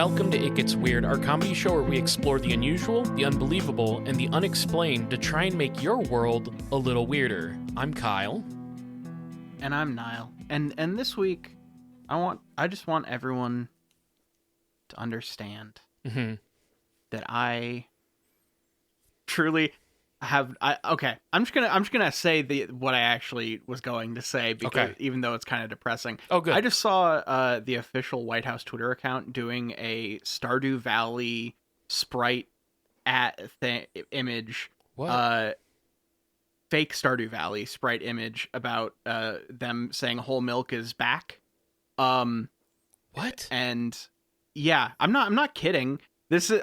Welcome to It Gets Weird, our comedy show where we explore the unusual, the unbelievable, and the unexplained to try and make your world a little weirder. I'm Kyle. And I'm Niall. And this week, I just want everyone to understand that I truly have. I'm just gonna say what I actually was going to say because even though it's kind of depressing. Oh, good. I just saw the official White House Twitter account doing a Stardew Valley sprite image. What? Fake Stardew Valley sprite image about them saying whole milk is back. What? And yeah, I'm not kidding. This is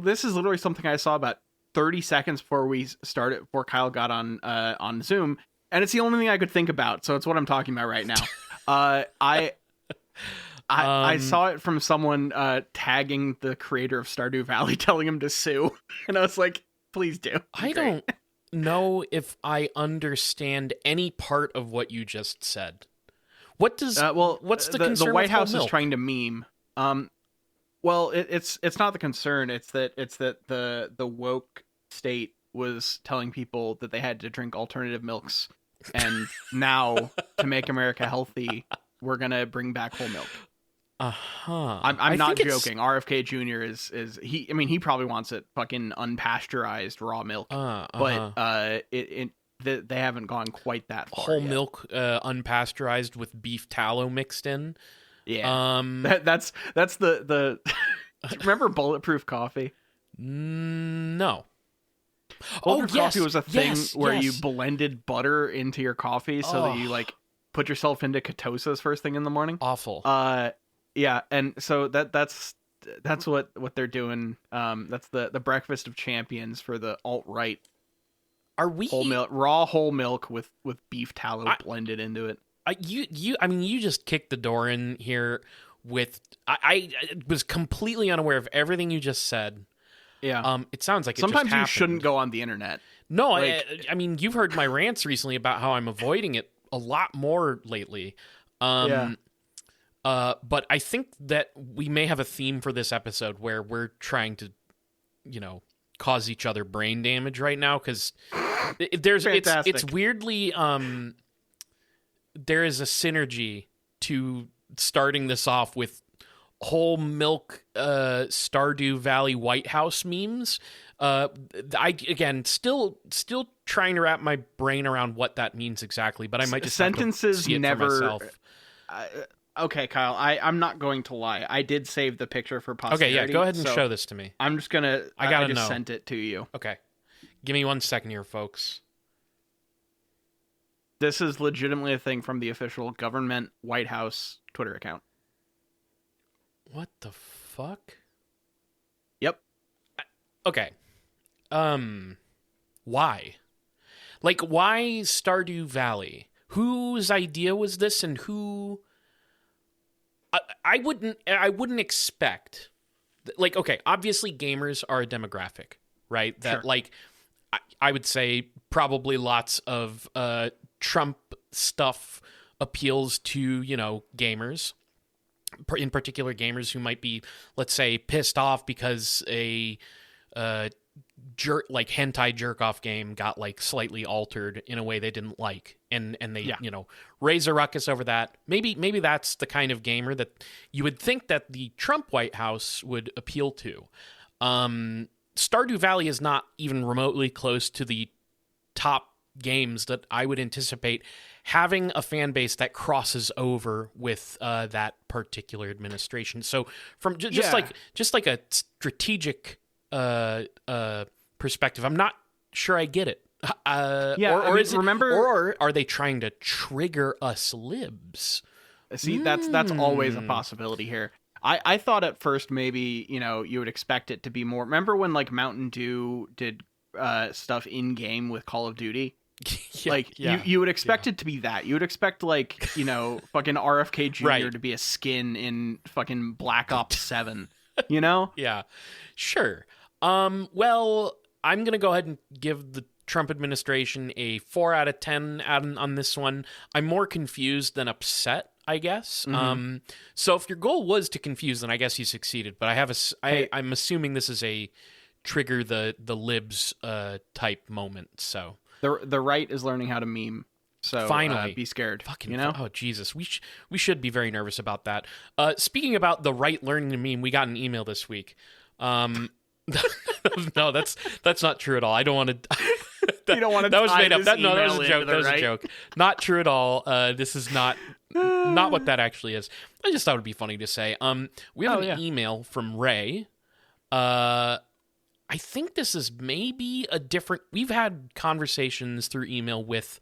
this is literally something I saw about 30 seconds before Kyle got on Zoom, and it's the only thing I could think about, so it's what I'm talking about right now. I saw it from someone tagging the creator of Stardew Valley, telling him to sue, and I was like, please do. I don't know if I understand any part of what you just said. What does what's the concern? The White with House whole is milk? trying to meme. Well, it's not the concern. It's that the woke state was telling people that they had to drink alternative milks, and now to make America healthy, we're gonna bring back whole milk. I'm not joking. RFK Jr. is he? I mean, he probably wants it fucking unpasteurized raw milk, but they haven't gone quite that far. Whole yet. milk, unpasteurized with beef tallow mixed in. Yeah, that's the. Remember Bulletproof Coffee? No. Bulletproof Coffee was a thing where yes. you blended butter into your coffee so that you like put yourself into ketosis first thing in the morning. Awful. Yeah, and so that's what they're doing. That's the breakfast of champions for the alt-right. Are we raw whole milk with beef tallow blended into it? You just kicked the door in here with. I was completely unaware of everything you just said. Yeah. It sounds like sometimes it just happened. You shouldn't go on the internet. No, I mean you've heard my rants recently about how I'm avoiding it a lot more lately. But I think that we may have a theme for this episode where we're trying to, cause each other brain damage right now because it's weirdly there is a synergy to starting this off with whole milk Stardew Valley White House memes. Still trying to wrap my brain around what that means exactly, but I might just sentences have to see it never. for myself. Okay, Kyle, I'm not going to lie. I did save the picture for posterity. Okay, yeah, go ahead and show this to me. I'm just gonna. I just sent it to you. Okay, give me 1 second here, folks. This is legitimately a thing from the official government White House Twitter account. What the fuck? Yep. Okay. Why? Like, why Stardew Valley? Whose idea was this, and who? I wouldn't expect. Like, okay, obviously gamers are a demographic, right? That Sure. like, I would say probably lots of Trump stuff appeals to gamers. In particular, gamers who might be, let's say, pissed off because a hentai jerk-off game got like slightly altered in a way they didn't like, and they raise a ruckus over that. Maybe that's the kind of gamer that you would think that the Trump White House would appeal to. Stardew Valley is not even remotely close to the top games that I would anticipate having a fan base that crosses over with that particular administration. So from just like a strategic perspective, I'm not sure I get it. Or are they trying to trigger us libs? See, that's always a possibility here. I thought at first maybe you would expect it to be more. Remember when like Mountain Dew did stuff in game with Call of Duty? You would expect it to be that. You would expect like fucking RFK Jr. to be a skin in fucking Black Ops 7. Yeah, sure. Well, I'm gonna go ahead and give the Trump administration a 4 out of 10 on this one. I'm more confused than upset. I guess. Mm-hmm. So if your goal was to confuse, then I guess you succeeded. But I'm assuming this is a trigger the libs type moment. So the right is learning how to meme. So finally, be scared. Fucking you know? oh Jesus, we should be very nervous about that. Speaking about the right learning to meme, we got an email this week. No, that's not true at all. I don't want to. You don't want to. That was made up. That was a joke. That was right? a joke. Not true at all. This is not what that actually is. I just thought it'd be funny to say. We have an email from Ray. I think this is maybe a different. We've had conversations through email with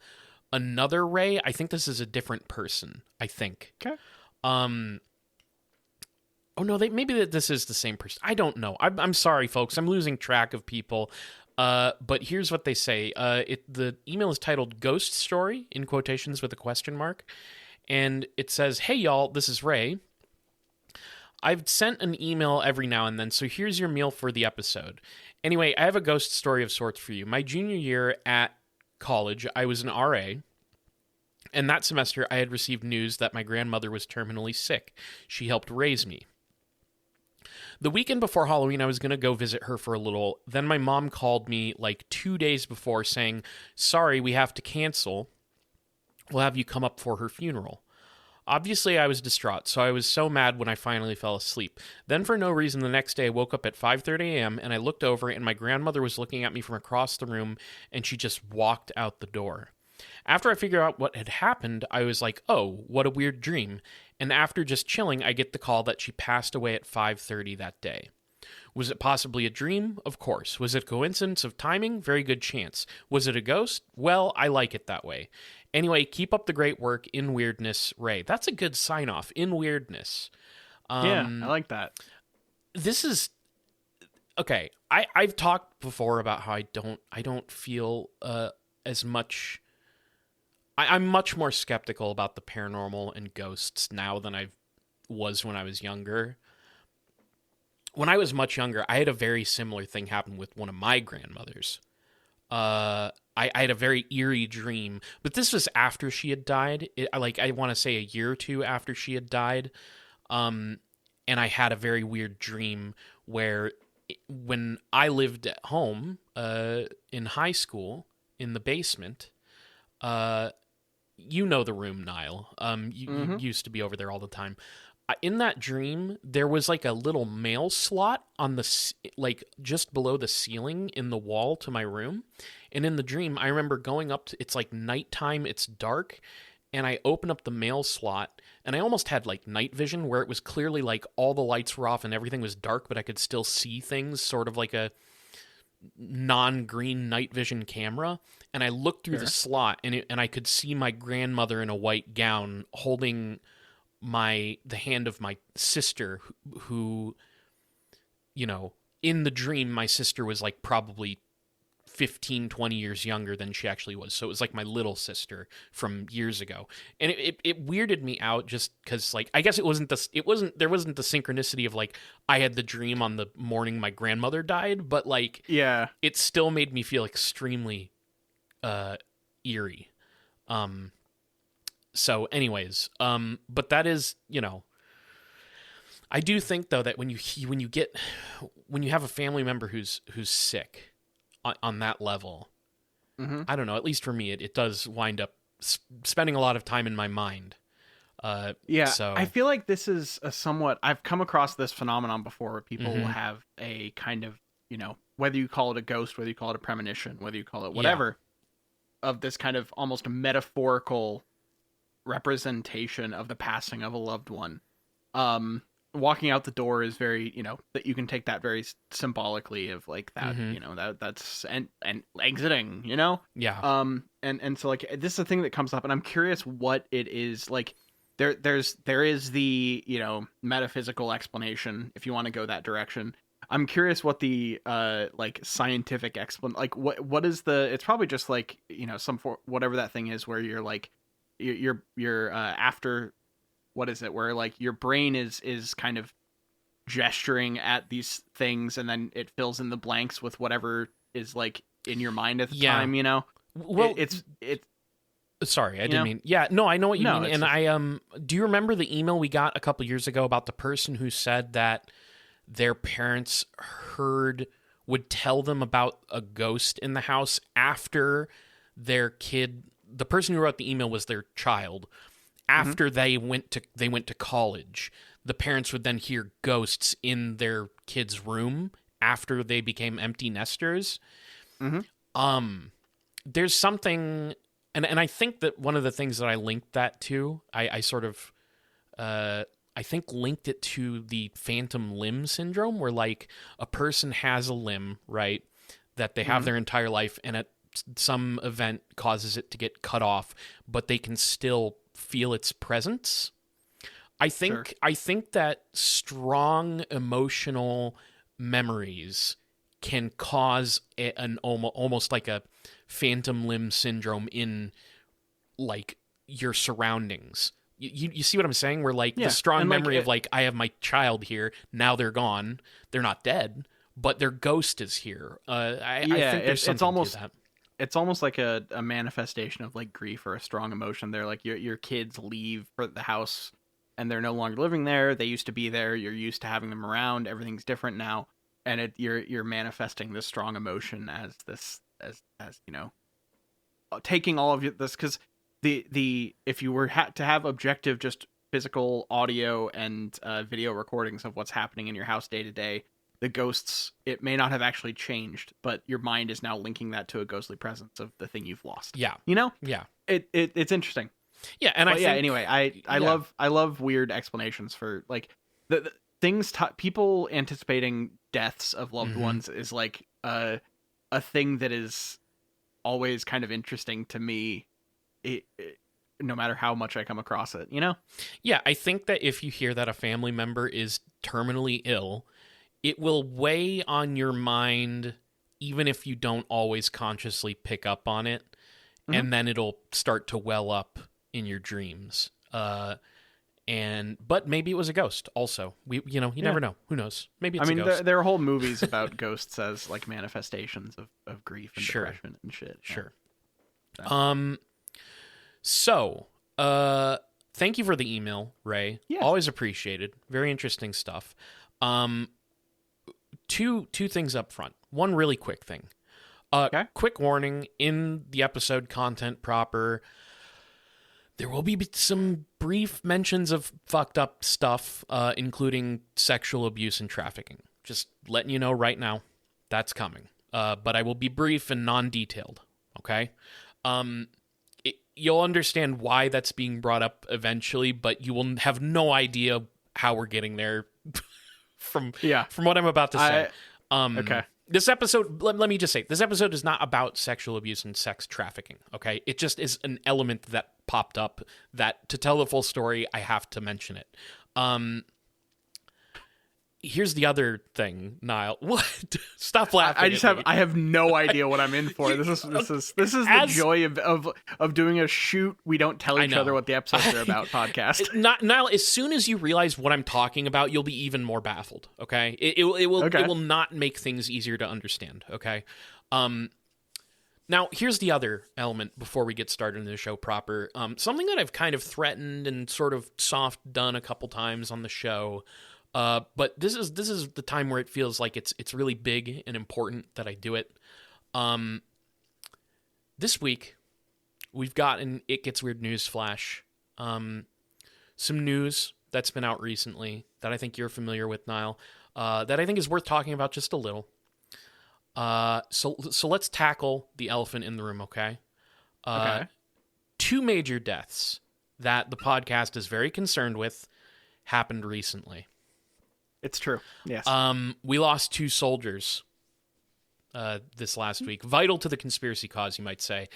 another Ray. I think this is a different person. I think. Okay. Oh no, maybe this is the same person. I don't know. I'm sorry, folks. I'm losing track of people. But here's what they say. The email is titled "Ghost Story" in quotations with a question mark, and it says, "Hey y'all, this is Ray. I've sent an email every now and then, so here's your meal for the episode. Anyway, I have a ghost story of sorts for you. My junior year at college, I was an RA." And that semester, I had received news that my grandmother was terminally sick. She helped raise me. The weekend before Halloween, I was going to go visit her for a little. Then my mom called me like 2 days before saying, "Sorry, we have to cancel. We'll have you come up for her funeral." Obviously, I was distraught, so I was so mad when I finally fell asleep. Then, for no reason, the next day I woke up at 5:30 a.m., and I looked over, and my grandmother was looking at me from across the room, and she just walked out the door. After I figured out what had happened, I was like, oh, what a weird dream. And after just chilling, I get the call that she passed away at 5:30 that day. Was it possibly a dream? Of course. Was it a coincidence of timing? Very good chance. Was it a ghost? Well, I like it that way. Anyway, keep up the great work. In weirdness, Ray. That's a good sign off. In weirdness. Yeah, I like that. This is okay. I've talked before about how I don't feel as much. I'm much more skeptical about the paranormal and ghosts now than I was when I was younger. When I was much younger, I had a very similar thing happen with one of my grandmothers. I had a very eerie dream, but this was after she had died. I want to say a year or two after she had died. And I had a very weird dream where when I lived at home in high school in the basement, you know the room, Niall. You used to be over there all the time. In that dream, there was like a little mail slot on just below the ceiling in the wall to my room. And in the dream, I remember going up to, it's like nighttime, it's dark, and I open up the mail slot, and I almost had like night vision where it was clearly like all the lights were off and everything was dark, but I could still see things, sort of like a non-green night vision camera. And I looked through the slot, and I could see my grandmother in a white gown holding the hand of my sister, who, you know, in the dream, my sister was like probably 15, 20 years younger than she actually was. So it was like my little sister from years ago. And it weirded me out just because, like, I guess there wasn't the synchronicity of like, I had the dream on the morning my grandmother died, but like, yeah, it still made me feel extremely eerie. So anyways, but that is, you know, I do think though that when you have a family member who's sick on that level, I don't know, at least for me, it does wind up spending a lot of time in my mind. Yeah, so I feel like this is I've come across this phenomenon before where people will have a kind of, you know, whether you call it a ghost, whether you call it a premonition, whether you call it whatever, of this kind of almost metaphorical representation of the passing of a loved one. Walking out the door is very, you know, that you can take that very symbolically of like that, you know, that's and exiting, you know? Yeah. And so like this is a thing that comes up, and I'm curious what it is. Like there is the, you know, metaphysical explanation if you want to go that direction. I'm curious what the like scientific like what is the, it's probably just like, you know, whatever that thing is where you're like you're after, what is it, where like your brain is kind of gesturing at these things and then it fills in the blanks with whatever is like in your mind at the time, you know? Well, Sorry, I didn't mean. Yeah, no, I know what you mean. And just... do you remember the email we got a couple years ago about the person who said that their parents would tell them about a ghost in the house after their kid, the person who wrote the email was their child, after they went to college. The parents would then hear ghosts in their kid's room after they became empty nesters. There's something, and I think that one of the things that I linked that to, I sort of, I think linked it to the phantom limb syndrome, where like a person has a limb, right, that they have their entire life, and at some event causes it to get cut off, but they can still feel its presence. I think that strong emotional memories can cause an almost like a phantom limb syndrome in like your surroundings. You see what I'm saying? Where like the strong memory of like, I have my child here, now they're gone, they're not dead, but their ghost is here. I think there's something to that. It's almost like a manifestation of like grief or a strong emotion. They're like your kids leave for the house and they're no longer living there. They used to be there. You're used to having them around. Everything's different now, and you're manifesting this strong emotion as you know, taking all of this, because the if you were to have objective just physical audio and video recordings of what's happening in your house day to day, the ghosts, it may not have actually changed, but your mind is now linking that to a ghostly presence of the thing you've lost. Yeah, you know. Yeah, it's interesting. Yeah, and I think, anyway, I love weird explanations for like the things. People anticipating deaths of loved ones is like a thing that is always kind of interesting to me. No matter how much I come across it, you know? Yeah, I think that if you hear that a family member is terminally ill, it will weigh on your mind, even if you don't always consciously pick up on it, and then it'll start to well up in your dreams. But maybe it was a ghost also. You never know. Who knows? Maybe it's a ghost. There are whole movies about ghosts as like manifestations of grief and depression and shit. Sure. So, thank you for the email, Ray. Yeah. Always appreciated. Very interesting stuff. Two things up front. One really quick thing. Okay. Quick warning, in the episode content proper, there will be some brief mentions of fucked up stuff, including sexual abuse and trafficking. Just letting you know right now, that's coming. But I will be brief and non-detailed, okay? You'll understand why that's being brought up eventually, but you will have no idea how we're getting there from what I'm about to say. Okay. This episode, let me just say, this episode is not about sexual abuse and sex trafficking, okay? It just is an element that popped up that, to tell the full story, I have to mention it. Here's the other thing, Niall. What? Stop laughing. I have no idea what I'm in for. This is the joy of doing a shoot we don't tell each other what the episodes are about podcast. Niall, as soon as you realize what I'm talking about, you'll be even more baffled, okay? It will not make things easier to understand, okay? Now, here's the other element before we get started in the show proper. Something that I've kind of threatened and sort of soft done a couple times on the show. But this is the time where it feels like it's really big and important that I do it. This week, we've got an It Gets Weird news flash. Some news that's been out recently that I think you're familiar with, Niall, that I think is worth talking about just a little. So let's tackle the elephant in the room, okay? Okay. 2 major deaths that the podcast is very concerned with happened recently. It's true. Yes. We lost 2 soldiers this last week. Vital to the conspiracy cause, you might say.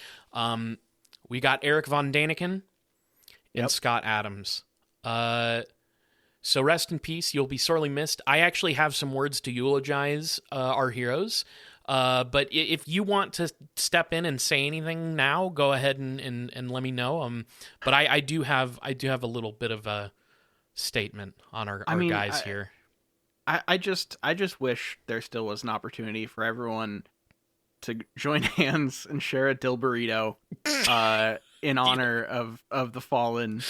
We got Eric von Daniken and Scott Adams. So rest in peace. You'll be sorely missed. I actually have some words to eulogize our heroes. But if you want to step in and say anything now, go ahead and let me know. But I do have a little bit of a statement on our guys here. I just wish there still was an opportunity for everyone to join hands and share a dill burrito in honor of the fallen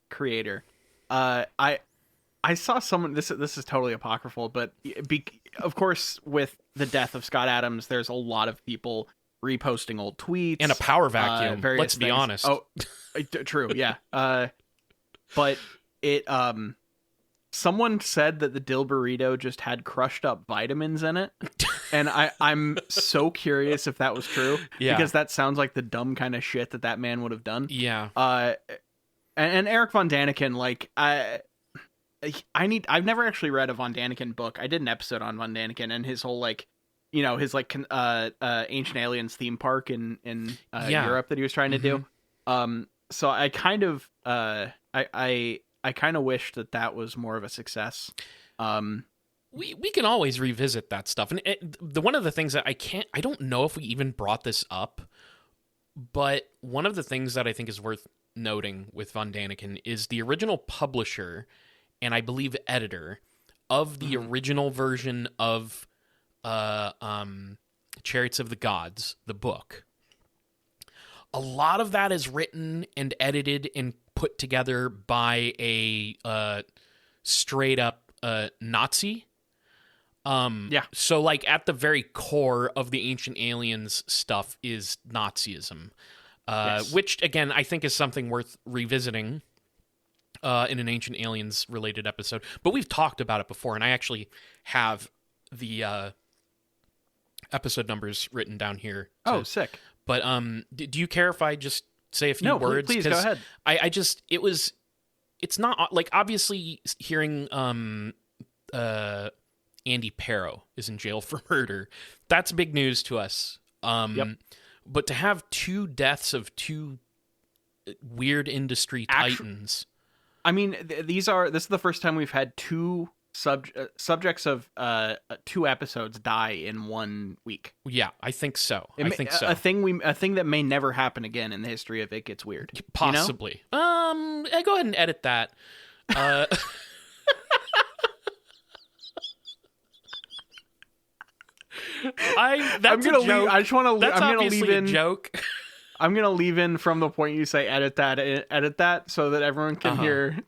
creator. I saw someone. This is totally apocryphal, but of course, with the death of Scott Adams, there's a lot of people reposting old tweets and a power vacuum. Let's be things. honest. Oh, true, yeah. But it someone said that the dill burrito just had crushed up vitamins in it, and I'm so curious if that was true. Yeah, because that sounds like the dumb kind of shit that man would have done. Yeah. And Eric Von Daniken, like I've never actually read a Von Daniken book. I did an episode on Von Daniken and his whole like, you know, his like Ancient Aliens theme park in Europe that he was trying to do. So I kind of I kind of wish that was more of a success. We can always revisit that stuff. And one of the things that I don't know if we even brought this up, but one of the things that I think is worth noting with Von Daniken is the original publisher and I believe editor of the original version of Chariots of the Gods, the book. A lot of that is written and edited and put together by a straight up Nazi. So like at the very core of the Ancient Aliens stuff is Nazism, which again I think is something worth revisiting in an Ancient Aliens related episode. But we've talked about it before, and I actually have the episode numbers written down here. Oh, sick. But do you care if I just say a few words? Please go ahead. It's not like obviously hearing Andy Perro is in jail for murder. That's big news to us. But to have two deaths of two weird industry titans. I mean, this is the first time we've had two subjects of 2 episodes die in 1 week. Yeah, I think so. A thing that may never happen again in the history of It Gets Weird. Possibly. You know? Go ahead and edit that. That's a joke. I just want to. That's I'm going to leave in a joke. I'm going to leave in from the point you say edit that so that everyone can hear.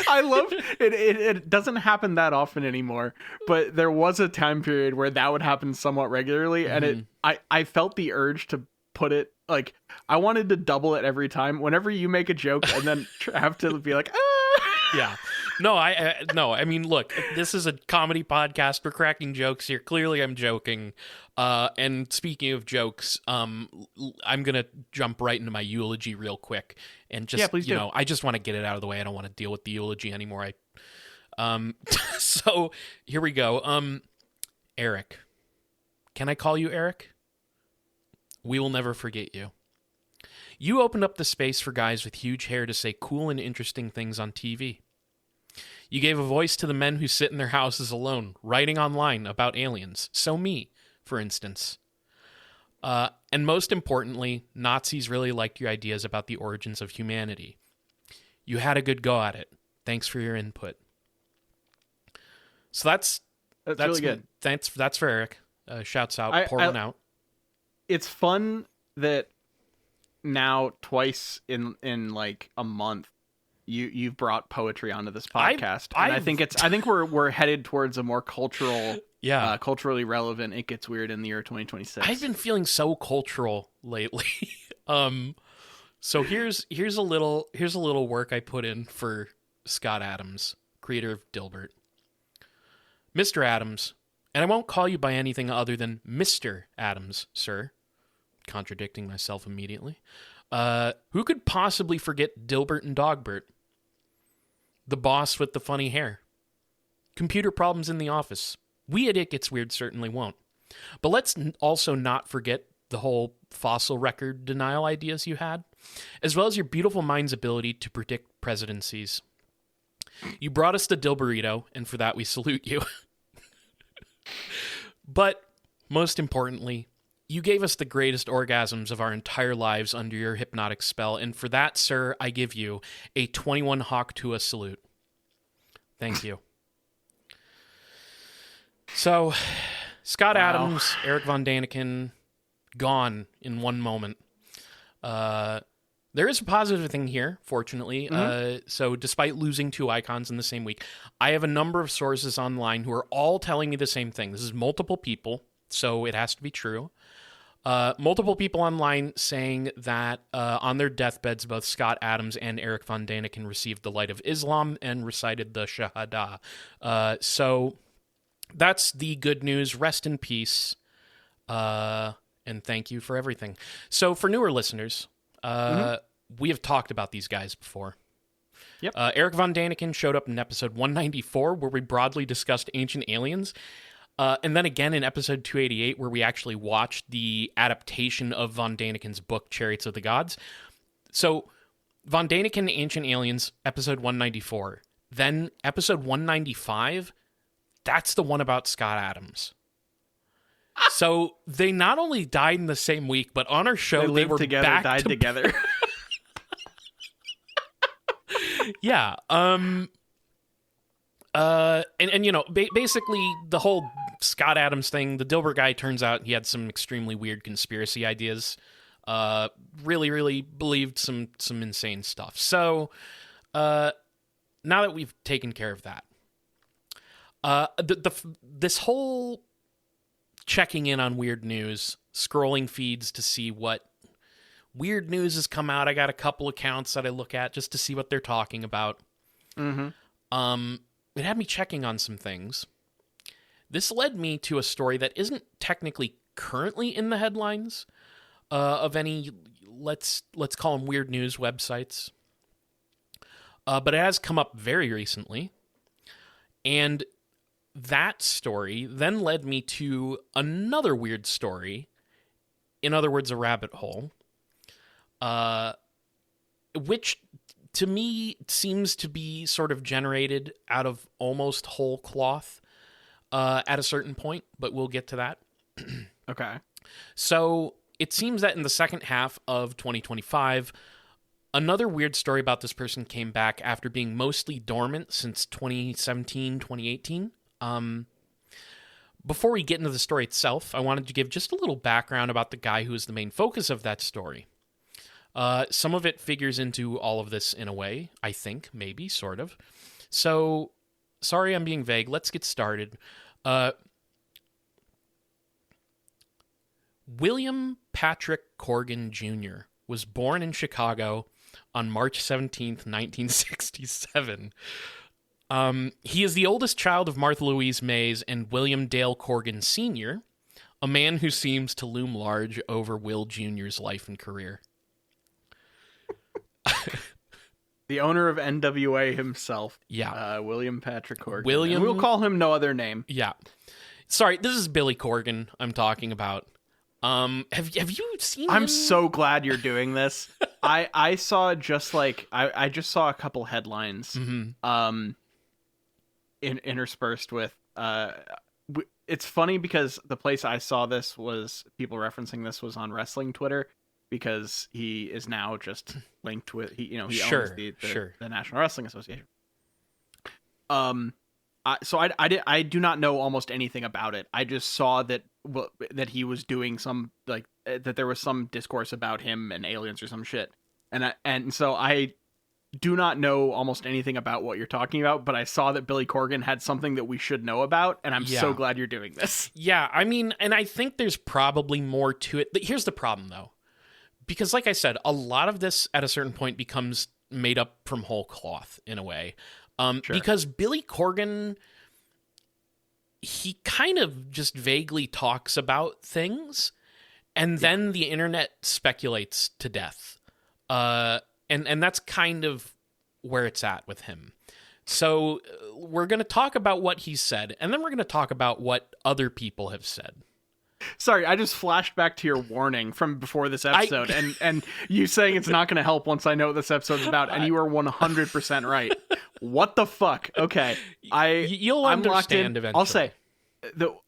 I love it. It doesn't happen that often anymore, but there was a time period where that would happen somewhat regularly, and I felt the urge to put it like I wanted to double it every time. Whenever you make a joke and then have to be like, ah. Yeah. No, I mean, look, this is a comedy podcast. We're cracking jokes here. Clearly, I'm joking. And speaking of jokes, I'm gonna jump right into my eulogy real quick, and just please do. I just want to get it out of the way. I don't want to deal with the eulogy anymore. So here we go. Eric, can I call you Eric? We will never forget you. You opened up the space for guys with huge hair to say cool and interesting things on TV. You gave a voice to the men who sit in their houses alone, writing online about aliens. So me, for instance. And most importantly, Nazis really liked your ideas about the origins of humanity. You had a good go at it. Thanks for your input. So that's really good. That's for Eric. Shouts out, pour one out. It's fun that now twice in like a month you've brought poetry onto this podcast. I think we're headed towards a more cultural, culturally relevant It Gets Weird in the year 2026. I've been feeling so cultural lately. So here's a little work I put in for Scott Adams, creator of Dilbert. Mr. Adams, and I won't call you by anything other than Mr. Adams, sir. Contradicting myself immediately. Who could possibly forget Dilbert and Dogbert? The boss with the funny hair. Computer problems in the office. We at It Gets Weird certainly won't. But let's also not forget the whole fossil record denial ideas you had, as well as your beautiful mind's ability to predict presidencies. You brought us the Dilburrito, and for that we salute you. But most importantly, you gave us the greatest orgasms of our entire lives under your hypnotic spell, and for that, sir, I give you a 21 Hawk Tua salute. Thank you. So, Scott Adams, Eric Von Daniken, gone in one moment. There is a positive thing here, fortunately. So despite losing 2 icons in the same week, I have a number of sources online who are all telling me the same thing. This is multiple people, so it has to be true. Multiple people online saying that on their deathbeds, both Scott Adams and Eric Von Daniken received the light of Islam and recited the Shahada. So that's the good news. Rest in peace. And thank you for everything. So for newer listeners, we have talked about these guys before. Yep. Eric Von Daniken showed up in episode 194, where we broadly discussed Ancient Aliens. And then again in episode 288, where we actually watched the adaptation of Von Daniken's book, Chariots of the Gods. So, Von Daniken, Ancient Aliens, episode 194. Then episode 195, that's the one about Scott Adams. So, they not only died in the same week, but on our show, they were together, back died together. Yeah. And you know, basically the whole Scott Adams thing, the Dilbert guy, turns out he had some extremely weird conspiracy ideas. Really believed some insane stuff. So, now that we've taken care of that, this whole checking in on weird news, scrolling feeds to see what weird news has come out. I got a couple accounts that I look at just to see what they're talking about. It had me checking on some things. This led me to a story that isn't technically currently in the headlines of any, let's call them weird news websites. But it has come up very recently. And that story then led me to another weird story. In other words, a rabbit hole. Which to me seems to be sort of generated out of almost whole cloth at a certain point, but we'll get to that. Okay. So it seems that in the second half of 2025, another weird story about this person came back after being mostly dormant since 2017, 2018. Before we get into the story itself, I wanted to give just a little background about the guy who is the main focus of that story. Some of it figures into all of this in a way, I think, maybe, sort of. So, sorry I'm being vague. Let's get started. William Patrick Corgan Jr. was born in Chicago on March 17th, 1967. He is the oldest child of Martha Louise Mays and William Dale Corgan Sr., a man who seems to loom large over Will Jr.'s life and career. The owner of NWA himself. Yeah. William Patrick Corgan. William... And we'll call him no other name. Yeah. Sorry, this is Billy Corgan I'm talking about. Have you seen him? I'm so glad you're doing this. I saw just like... I just saw a couple headlines interspersed with... it's funny because the place I saw this was... People referencing this was on wrestling Twitter. Because he is now just linked with he owns the National Wrestling Association. So I do not know almost anything about it. I just saw that he was doing some that there was some discourse about him and aliens or some shit, and so I do not know almost anything about what you're talking about. But I saw that Billy Corgan had something that we should know about, and I'm so glad you're doing this. Yeah, I mean, and I think there's probably more to it. Here's the problem, though. Because, like I said, a lot of this at a certain point becomes made up from whole cloth in a way. Sure. Because Billy Corgan, he kind of just vaguely talks about things, and then the internet speculates to death. And that's kind of where it's at with him. So we're going to talk about what he said, and then we're going to talk about what other people have said. Sorry, I just flashed back to your warning from before this episode, and you saying it's not going to help once I know what this episode's about, and you are 100% right. What the fuck? Okay, you'll understand eventually. I'll say,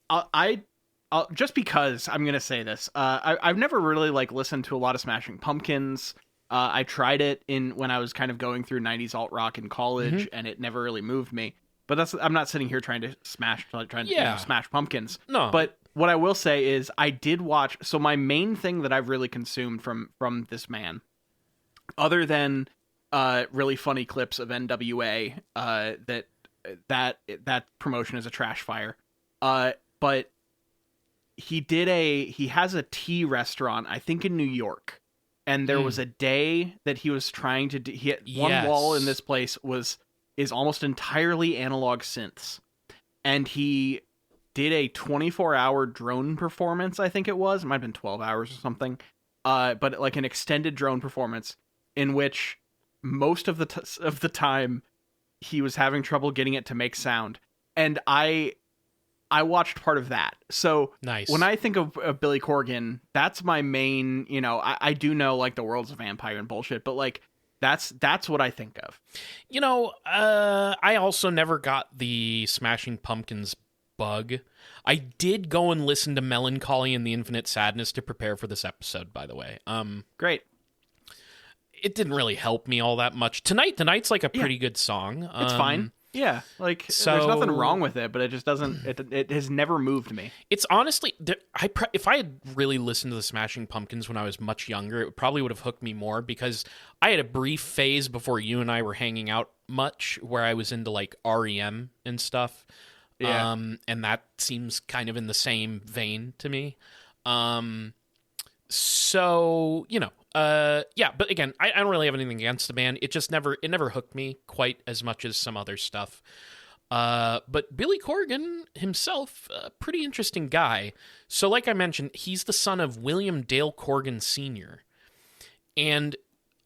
I'll just because I'm going to say this. I've never really listened to a lot of Smashing Pumpkins. I tried it when I was kind of going through 90s alt rock in college, and it never really moved me. But I'm not sitting here trying to smash Pumpkins. No, but what I will say is I did watch. So my main thing that I've really consumed from this man, other than really funny clips of NWA, that promotion is a trash fire. But he has a tea restaurant, I think in New York. And there was a day that he was trying to do, one wall in this place is almost entirely analog synths. And he did a 24-hour drone performance, I think it was. It might have been 12 hours or something. But like an extended drone performance in which most of the time he was having trouble getting it to make sound. And I watched part of that. So nice. When I think of Billy Corgan, that's my main, I do know like the world's a vampire and bullshit, but like that's what I think of. I also never got the Smashing Pumpkins bug. I did go and listen to Melancholy and the Infinite Sadness to prepare for this episode, by the way. Great. It didn't really help me all that much. Tonight's like a pretty good song. It's fine. Yeah, like there's nothing wrong with it, but it just doesn't. It has never moved me. It's honestly, if I had really listened to the Smashing Pumpkins when I was much younger, it probably would have hooked me more because I had a brief phase before you and I were hanging out much where I was into like REM and stuff. Yeah, and that seems kind of in the same vein to me. So but again, I don't really have anything against the band. It never hooked me quite as much as some other stuff. But Billy Corgan himself, a pretty interesting guy. So like I mentioned, he's the son of William Dale Corgan Sr. And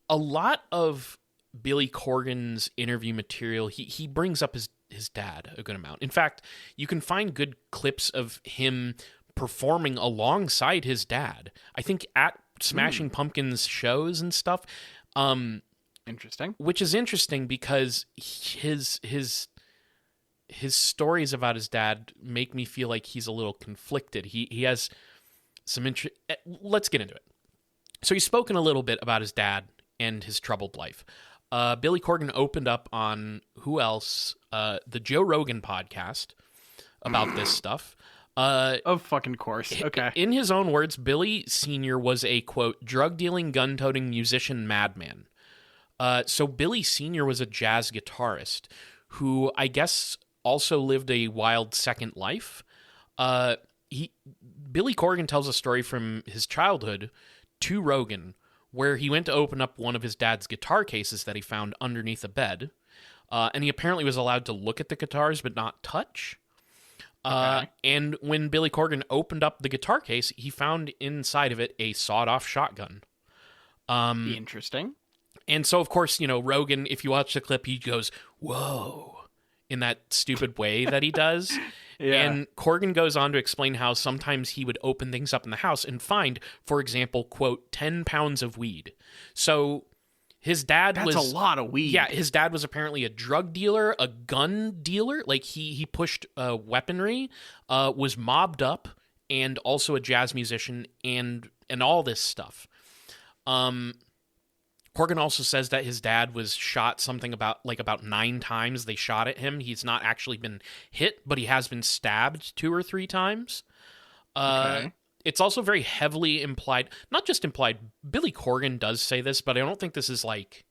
a lot of Billy Corgan's interview material, he brings up his dad a good amount. In fact, you can find good clips of him performing alongside his dad. I think at Smashing Pumpkins shows and stuff. Interesting. Which is interesting because his stories about his dad make me feel like he's a little conflicted. He has some let's get into it. So he's spoken a little bit about his dad and his troubled life. Billy Corgan opened up on who else? The Joe Rogan podcast about this stuff. Of fucking course. Okay. In his own words, Billy Sr. was a, quote, drug-dealing, gun-toting musician madman. So Billy Sr. was a jazz guitarist who I guess also lived a wild second life. Billy Corgan tells a story from his childhood to Rogan where he went to open up one of his dad's guitar cases that he found underneath a bed. And he apparently was allowed to look at the guitars but not touch. Okay. And when Billy Corgan opened up the guitar case, he found inside of it a sawed-off shotgun. Interesting. And so, of course, Rogan, if you watch the clip, he goes, whoa, in that stupid way that he does. Yeah. And Corgan goes on to explain how sometimes he would open things up in the house and find, for example, quote, 10 pounds of weed. So his dad That's a lot of weed. Yeah, his dad was apparently a drug dealer, a gun dealer. Like he pushed weaponry, was mobbed up, and also a jazz musician, and all this stuff. Corgan also says that his dad was shot something about 9 times. They shot at him. He's not actually been hit, but he has been stabbed 2 or 3 times. Okay. It's also very heavily implied, not just implied, Billy Corgan does say this, but I don't think this is like...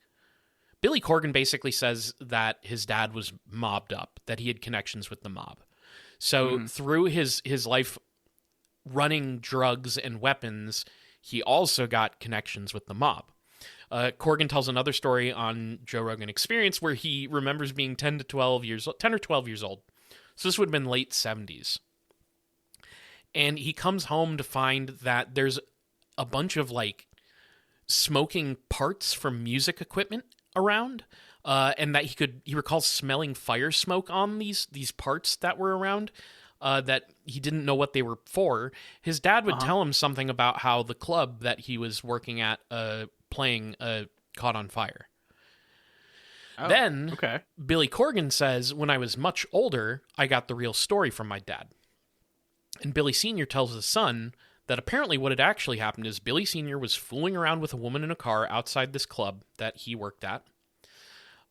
Billy Corgan basically says that his dad was mobbed up, that he had connections with the mob. So through his life running drugs and weapons, he also got connections with the mob. Corgan tells another story on Joe Rogan Experience where he remembers being 10 or 12 years old. So this would have been late 70s. And he comes home to find that there's a bunch of like smoking parts from music equipment around, and that he recalls smelling fire smoke on these parts that were around, that he didn't know what they were for. His dad would tell him something about how the club that he was working at playing caught on fire. Oh, then okay. Billy Corgan says, when I was much older, I got the real story from my dad. And Billy Sr. tells his son that apparently what had actually happened is Billy Sr. was fooling around with a woman in a car outside this club that he worked at.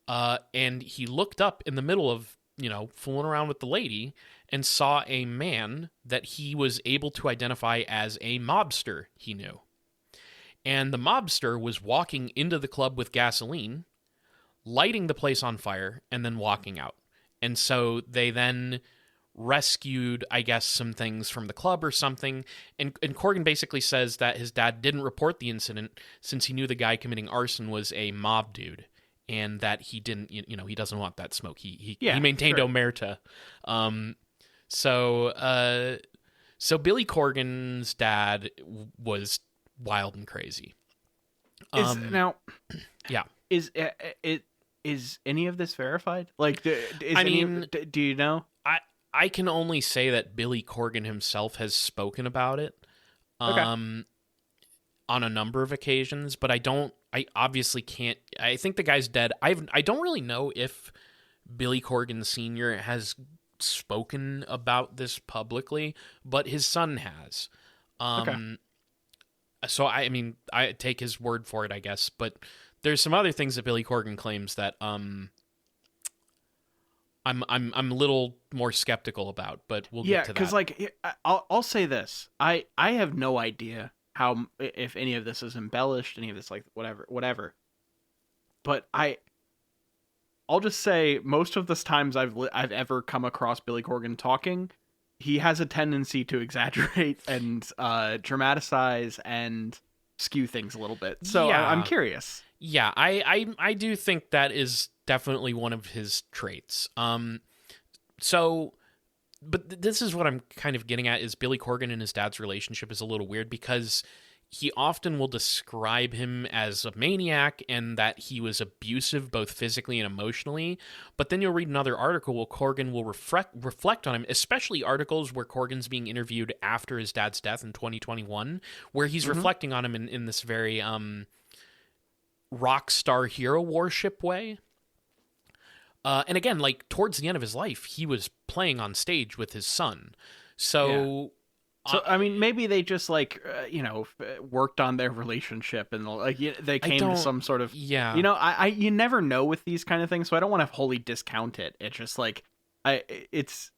And he looked up in the middle of fooling around with the lady and saw a man that he was able to identify as a mobster he knew. And the mobster was walking into the club with gasoline, lighting the place on fire, and then walking out. And so they then rescued, I guess, some things from the club or something. And Corgan basically says that his dad didn't report the incident since he knew the guy committing arson was a mob dude, and that he didn't, he doesn't want that smoke. He maintained omerta. So Billy Corgan's dad was wild and crazy. Is any of this verified? Like, do you know? I can only say that Billy Corgan himself has spoken about it on a number of occasions, but I obviously can't. I think the guy's dead. I don't really know if Billy Corgan Sr. has spoken about this publicly, but his son has. So I take his word for it, I guess. But there's some other things that Billy Corgan claims that I'm a little more skeptical about. But we'll get to that. Yeah, because I'll say this: I have no idea how, if any of this is embellished, any of this, like, whatever. But I'll just say, most of the times I've ever come across Billy Corgan talking, he has a tendency to exaggerate and dramatize and skew things a little bit. So yeah. I'm curious. Yeah, I do think that is definitely one of his traits. But this is what I'm kind of getting at, is Billy Corgan and his dad's relationship is a little weird, because he often will describe him as a maniac and that he was abusive both physically and emotionally. But then you'll read another article where Corgan will reflect on him, especially articles where Corgan's being interviewed after his dad's death in 2021, where he's reflecting on him in this very rock star hero worship way. And again, like, towards the end of his life, he was playing on stage with his son. So, maybe they just, worked on their relationship and, they came to some sort of... Yeah. You never know with these kind of things, so I don't want to wholly discount it. It's just, it's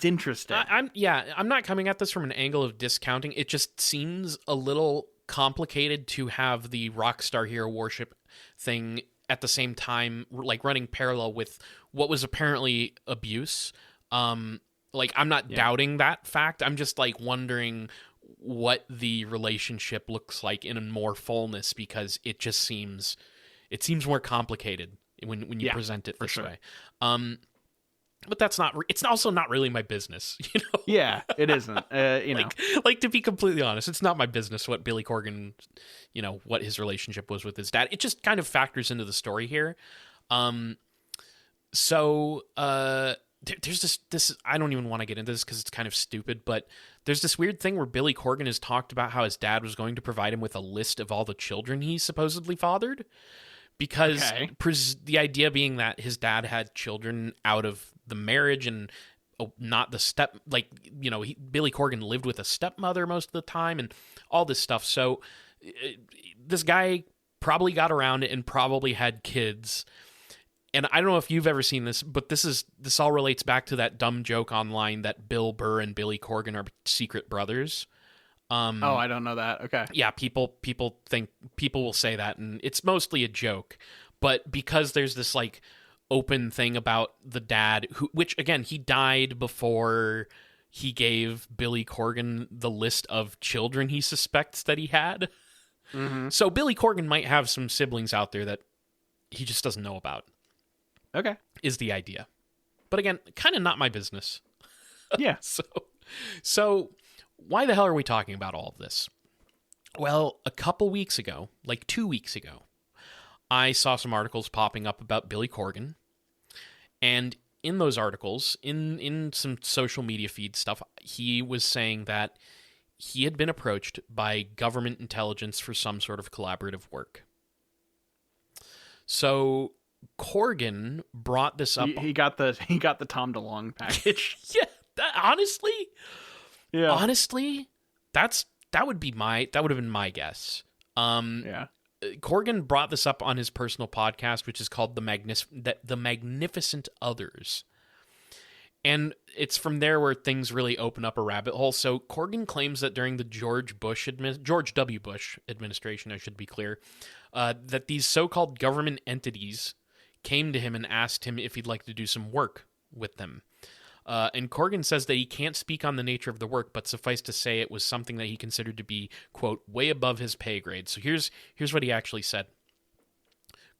interesting. I'm not coming at this from an angle of discounting. It just seems a little complicated to have the rock star hero worship thing at the same time, like, running parallel with what was apparently abuse. I'm not doubting that fact. I'm just, wondering what the relationship looks like in more fullness, because it just seems more complicated when you present it this way. But it's also not really my business, Yeah, it isn't. To be completely honest, it's not my business what Billy Corgan, what his relationship was with his dad. It just kind of factors into the story here. There's this, I don't even want to get into this because it's kind of stupid, but there's this weird thing where Billy Corgan has talked about how his dad was going to provide him with a list of all the children he supposedly fathered, because the idea being that his dad had children out of the marriage and not the Billy Corgan lived with a stepmother most of the time and all this stuff. So this guy probably got around it and probably had kids. And I don't know if you've ever seen this, but this all relates back to that dumb joke online that Bill Burr and Billy Corgan are secret brothers. I don't know that. Okay. Yeah, people will say that, and it's mostly a joke. But because there's this open thing about the dad, which again, he died before he gave Billy Corgan the list of children he suspects that he had. Mm-hmm. So Billy Corgan might have some siblings out there that he just doesn't know about. Okay. Is the idea. But again, kind of not my business. Yeah. So why the hell are we talking about all of this? Well, a couple weeks ago, 2 weeks ago, I saw some articles popping up about Billy Corgan. And in those articles, in some social media feed stuff, he was saying that he had been approached by government intelligence for some sort of collaborative work. So Corgan brought this up. He got the Tom DeLonge package. Honestly, that would have been my guess. Corgan brought this up on his personal podcast, which is called The Magnificent Others. And it's from there where things really open up a rabbit hole. So Corgan claims that during the George W. Bush administration, I should be clear, that these so-called government entities came to him and asked him if he'd like to do some work with them. And Corgan says that he can't speak on the nature of the work, but suffice to say it was something that he considered to be, quote, way above his pay grade. So here's what he actually said.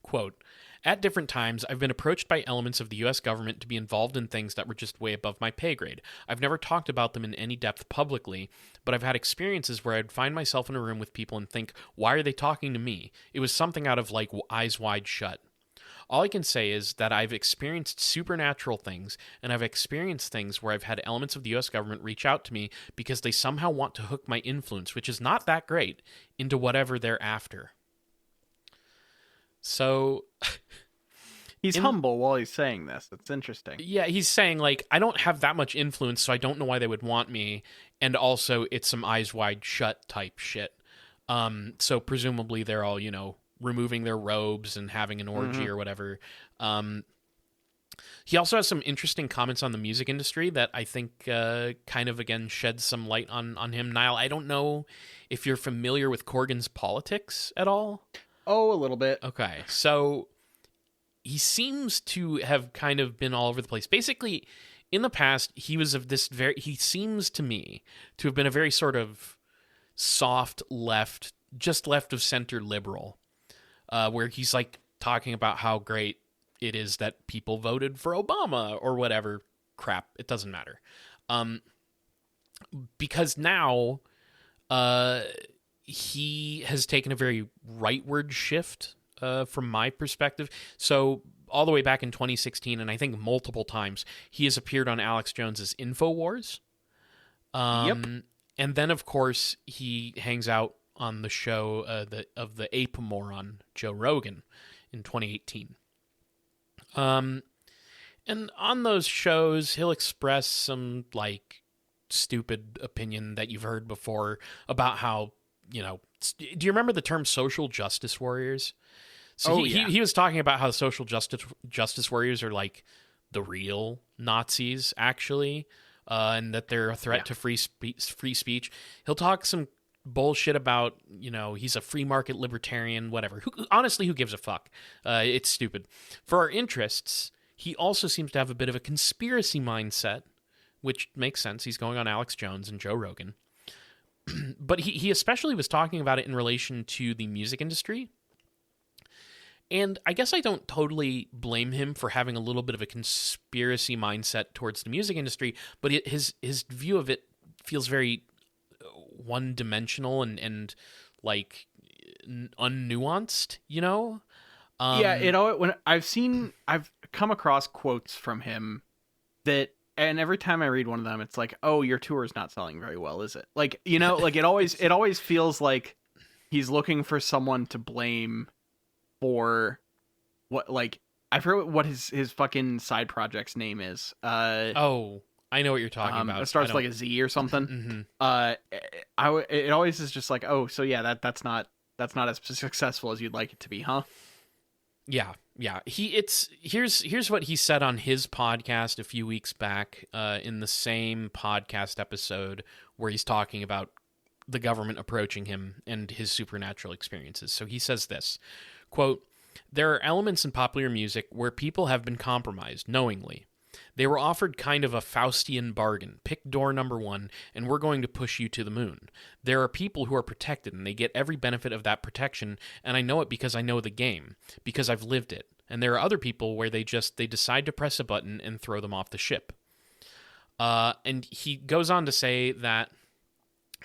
Quote, at different times, I've been approached by elements of the U.S. government to be involved in things that were just way above my pay grade. I've never talked about them in any depth publicly, but I've had experiences where I'd find myself in a room with people and think, why are they talking to me? It was something out of, like, Eyes Wide Shut. All I can say is that I've experienced supernatural things, and I've experienced things where I've had elements of the U.S. government reach out to me because they somehow want to hook my influence, which is not that great, into whatever they're after. So... He's humble while he's saying this. It's interesting. Yeah, he's saying, like, I don't have that much influence, so I don't know why they would want me, and also it's some Eyes Wide Shut type shit. So presumably they're all, you know, removing their robes and having an orgy or whatever. He also has some interesting comments on the music industry that I think kind of, again, sheds some light on him. Niall, I don't know if you're familiar with Corgan's politics at all. Oh, a little bit. Okay, so he seems to have kind of been all over the place. Basically, in the past, he seems to me to have been a very sort of soft left, just left of center liberal, where he's like talking about how great it is that people voted for Obama or whatever crap. It doesn't matter. Because now he has taken a very rightward shift from my perspective. So all the way back in 2016, and I think multiple times, he has appeared on Alex Jones's InfoWars. Yep. And then, of course, he hangs out on the show of the ape moron, Joe Rogan, in 2018. And on those shows, he'll express some, like, stupid opinion that you've heard before about how, you know, do you remember the term social justice warriors? So he was talking about how social justice warriors are like the real Nazis, actually, and that they're a threat to free speech. He'll talk some bullshit about, you know, he's a free market libertarian, whatever. Honestly, who gives a fuck? It's stupid. For our interests, he also seems to have a bit of a conspiracy mindset, which makes sense. He's going on Alex Jones and Joe Rogan. But he especially was talking about it in relation to the music industry. And I guess I don't totally blame him for having a little bit of a conspiracy mindset towards the music industry, but his view of it feels very one-dimensional and like unnuanced, you know? Yeah, when I've come across quotes from him that, and every time I read one of them, it's like, oh, your tour is not selling very well, is it? Like, you know, like it always feels like he's looking for someone to blame for what, like, I forget what his fucking side project's name is. Oh, I know what you're talking about. It starts like a Z or something. It always is just like, oh, so yeah, that's not as successful as you'd like it to be, huh? Yeah. Here's what he said on his podcast a few weeks back, in the same podcast episode where he's talking about the government approaching him and his supernatural experiences. So he says this, quote, "There are elements in popular music where people have been compromised knowingly. They were offered kind of a Faustian bargain. Pick door number 1, and we're going to push you to the moon. There are people who are protected, and they get every benefit of that protection, and I know it because I know the game, because I've lived it. And there are other people where they decide to press a button and throw them off the ship." And he goes on to say that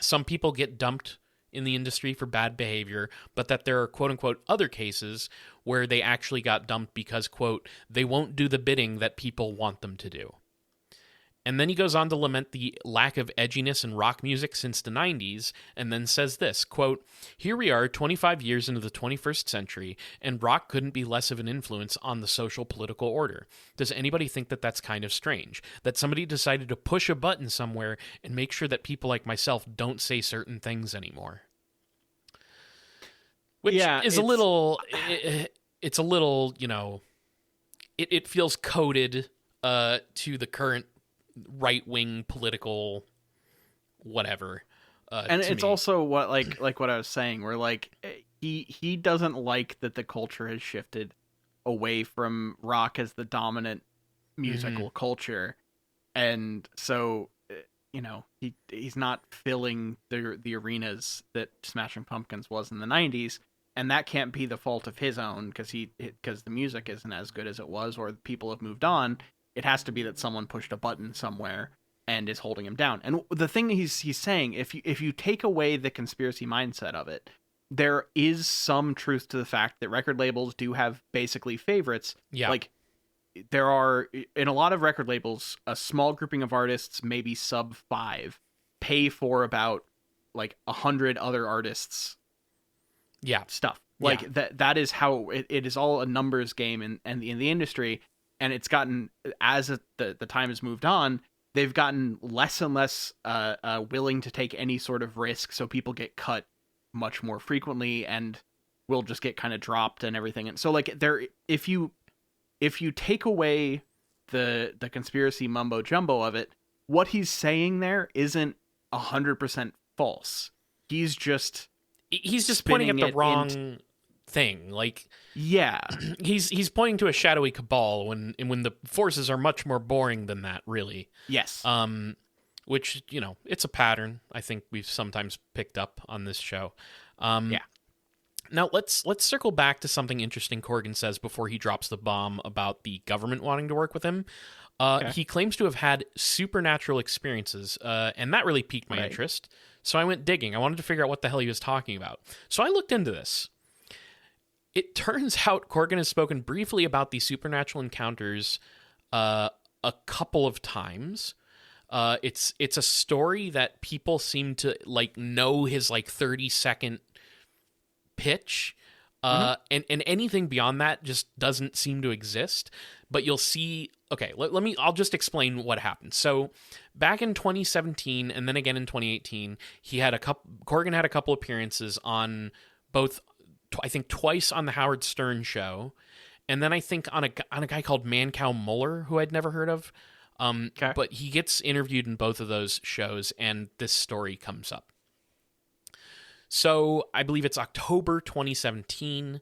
some people get dumped in the industry for bad behavior, but that there are quote-unquote other cases where they actually got dumped because, quote, they won't do the bidding that people want them to do. And then he goes on to lament the lack of edginess in rock music since the 90s, and then says this, quote, "Here we are 25 years into the 21st century, and rock couldn't be less of an influence on the social political order. Does anybody think that that's kind of strange? That somebody decided to push a button somewhere and make sure that people like myself don't say certain things anymore?" Which is a little, it's a little, you know, it feels coded to the current right-wing political whatever. And it's also what like what I was saying, where like he doesn't like that the culture has shifted away from rock as the dominant musical culture, and so he's not filling the arenas that Smashing Pumpkins was in the 90s, and that can't be the fault of his own because the music isn't as good as it was, or people have moved on. It has to be that someone pushed a button somewhere and is holding him down. And the thing that he's saying, if you take away the conspiracy mindset of it, there is some truth to the fact that record labels do have basically favorites. Yeah. Like, there are, in a lot of record labels, a small grouping of artists, maybe sub 5, pay for about like 100 other artists. Yeah. Stuff. Like that is how it is all a numbers game in the industry. And it's gotten, as the time has moved on, they've gotten less and less willing to take any sort of risk. So people get cut much more frequently and will just get kind of dropped and everything. And so like if you take away the conspiracy mumbo jumbo of it, what he's saying there isn't 100% false. He's just pointing at the wrong thing. Like, yeah, he's pointing to a shadowy cabal when the forces are much more boring than that, really. Yes. Which, it's a pattern I think we've sometimes picked up on this show. Yeah. Now let's circle back to something interesting Corgan says before he drops the bomb about the government wanting to work with him. Okay. He claims to have had supernatural experiences, and that really piqued my interest. So I went digging. I wanted to figure out what the hell he was talking about. So I looked into this. It turns out Corgan has spoken briefly about these supernatural encounters a couple of times. It's a story that people seem to like know his like 30-second pitch, and anything beyond that just doesn't seem to exist. But you'll see. Okay, I'll just explain what happened. So back in 2017 and then again in 2018, Corgan had a couple appearances on both, I think twice on the Howard Stern show, and then I think on a guy called Mancow Muller, who I'd never heard of. But he gets interviewed in both of those shows, and this story comes up. So I believe it's October 2017.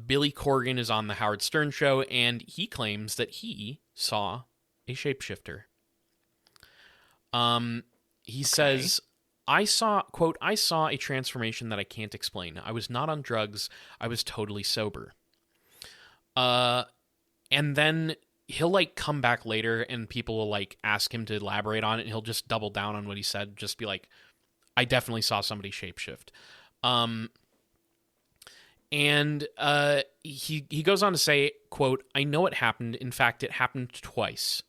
Billy Corgan is on the Howard Stern show, and he claims that he saw a shapeshifter. He says, I saw a transformation that I can't explain. I was not on drugs. I was totally sober. And then he'll like come back later and people will like ask him to elaborate on it, and he'll just double down on what he said. Just be like, I definitely saw somebody shapeshift. And he goes on to say, quote, I know it happened. In fact, it happened twice.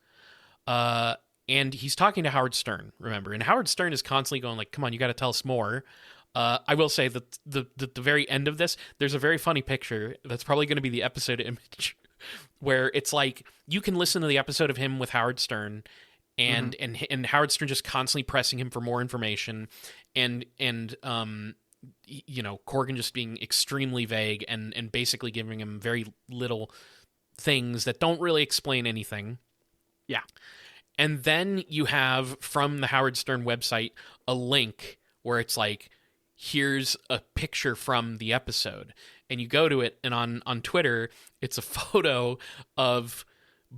And he's talking to Howard Stern, remember? And Howard Stern is constantly going like, come on, you got to tell us more. I will say that the very end of this, there's a very funny picture that's probably going to be the episode image where it's like, you can listen to the episode of him with Howard Stern and Howard Stern just constantly pressing him for more information and Corgan just being extremely vague and basically giving him very little things that don't really explain anything. Yeah. And then you have from the Howard Stern website a link where it's like, here's a picture from the episode. And you go to it, and on Twitter, it's a photo of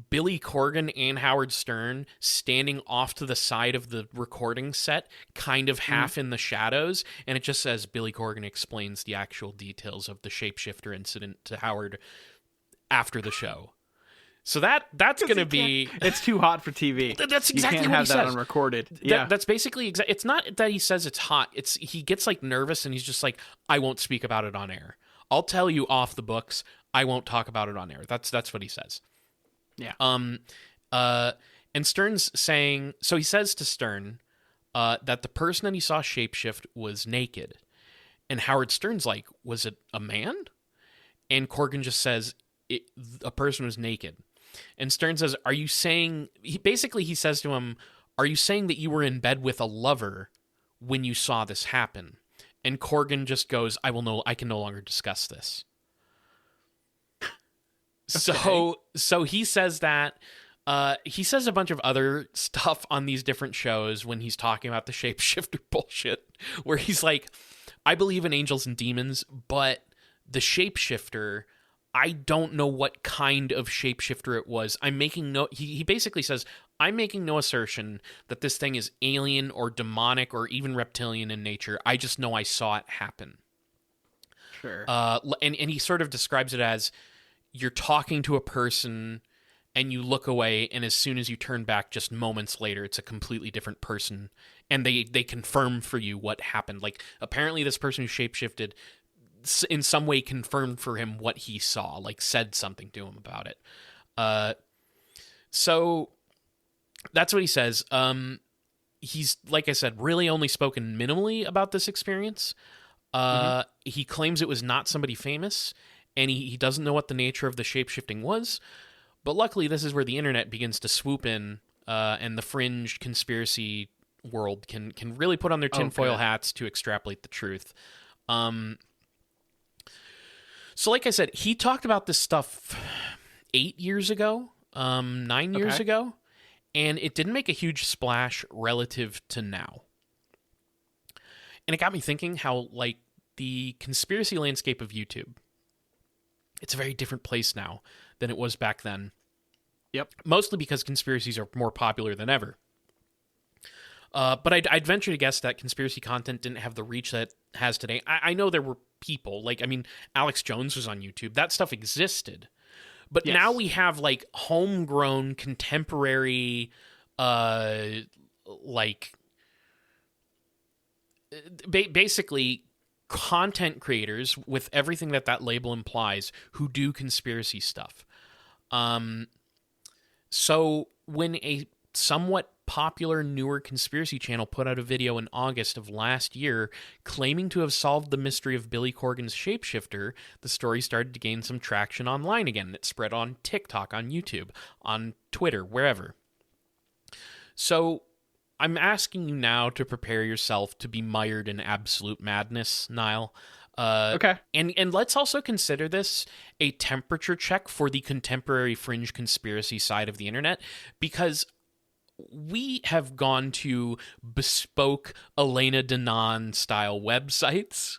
Billy Corgan and Howard Stern standing off to the side of the recording set, kind of half in the shadows, and it just says Billy Corgan explains the actual details of the shapeshifter incident to Howard after the show. So that's going to be... It's too hot for TV. That's exactly what he says. You can't have that unrecorded. Yeah. That's basically... It's not that he says it's hot. It's he gets like nervous and he's just like, I won't speak about it on air. I'll tell you off the books. I won't talk about it on air. That's what he says. Yeah. And Stern's saying... So he says to Stern that the person that he saw shapeshift was naked. And Howard Stern's like, was it a man? And Corgan just says, a person was naked. And Stern says, are you saying... He says to him, are you saying that you were in bed with a lover when you saw this happen? And Corgan just goes, I can no longer discuss this. Okay. So he says that, He says a bunch of other stuff on these different shows when he's talking about the shapeshifter bullshit, where he's like, I believe in angels and demons, but the shapeshifter, I don't know what kind of shapeshifter it was. I'm making no... He basically says, I'm making no assertion that this thing is alien or demonic or even reptilian in nature. I just know I saw it happen. Sure. And he sort of describes it as, you're talking to a person and you look away, and as soon as you turn back, just moments later, it's a completely different person, and they confirm for you what happened. Like, apparently this person who shapeshifted in some way confirmed for him what he saw, like said something to him about it. So that's what he says. He's, like I said, really only spoken minimally about this experience. He claims it was not somebody famous, and he doesn't know what the nature of the shapeshifting was. But luckily, this is where the internet begins to swoop in, and the fringe conspiracy world can really put on their tinfoil hats to extrapolate the truth. So like I said, he talked about this stuff 8 years ago, 9 years ago, and it didn't make a huge splash relative to now. And it got me thinking how, like, the conspiracy landscape of YouTube, it's a very different place now than it was back then. Yep. Mostly because conspiracies are more popular than ever. But I'd venture to guess that conspiracy content didn't have the reach that it has today. I know there were people, like, I mean, Alex Jones was on YouTube. That stuff existed. But now we have, like, homegrown, contemporary, basically content creators with everything that label implies who do conspiracy stuff. So when a somewhat popular newer conspiracy channel put out a video in August of last year claiming to have solved the mystery of Billy Corgan's shapeshifter, the story started to gain some traction online again. It spread on TikTok, on YouTube, on Twitter, wherever. So I'm asking you now to prepare yourself to be mired in absolute madness, Niall. Okay. And let's also consider this a temperature check for the contemporary fringe conspiracy side of the internet, because we have gone to bespoke Elena Danaan style websites.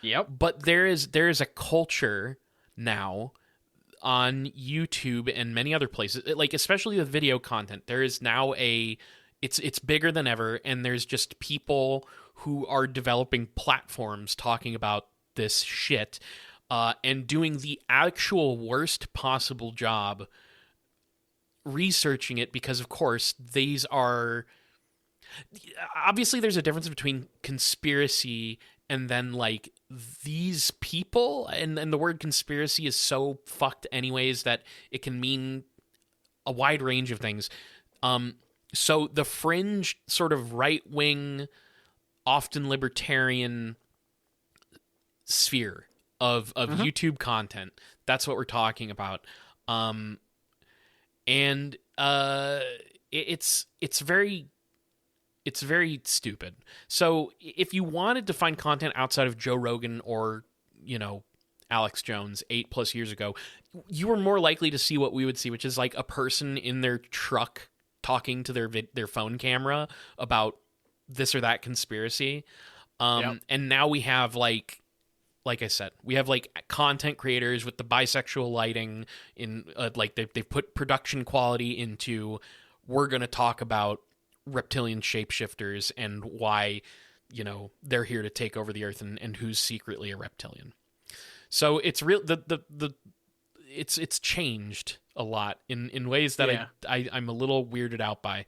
Yep. But there is a culture now on YouTube and many other places, like especially with video content. There is now it's bigger than ever, and there's just people who are developing platforms talking about this shit and doing the actual worst possible job researching it, because of course these are obviously there's a difference between conspiracy and then like these people, and the word conspiracy is so fucked anyways that it can mean a wide range of things. So the fringe sort of right-wing, often libertarian sphere of YouTube content, that's what we're talking about. And it's very stupid. So if you wanted to find content outside of Joe Rogan or, you know, Alex Jones 8+ years ago, you were more likely to see what we would see, which is like a person in their truck talking to their phone camera about this or that conspiracy. And now we have like I said, we have like content creators with the bisexual lighting in like they've put production quality into, we're going to talk about reptilian shapeshifters and why, you know, they're here to take over the earth and who's secretly a reptilian. So it's real. It's changed a lot in ways that I'm a little weirded out by.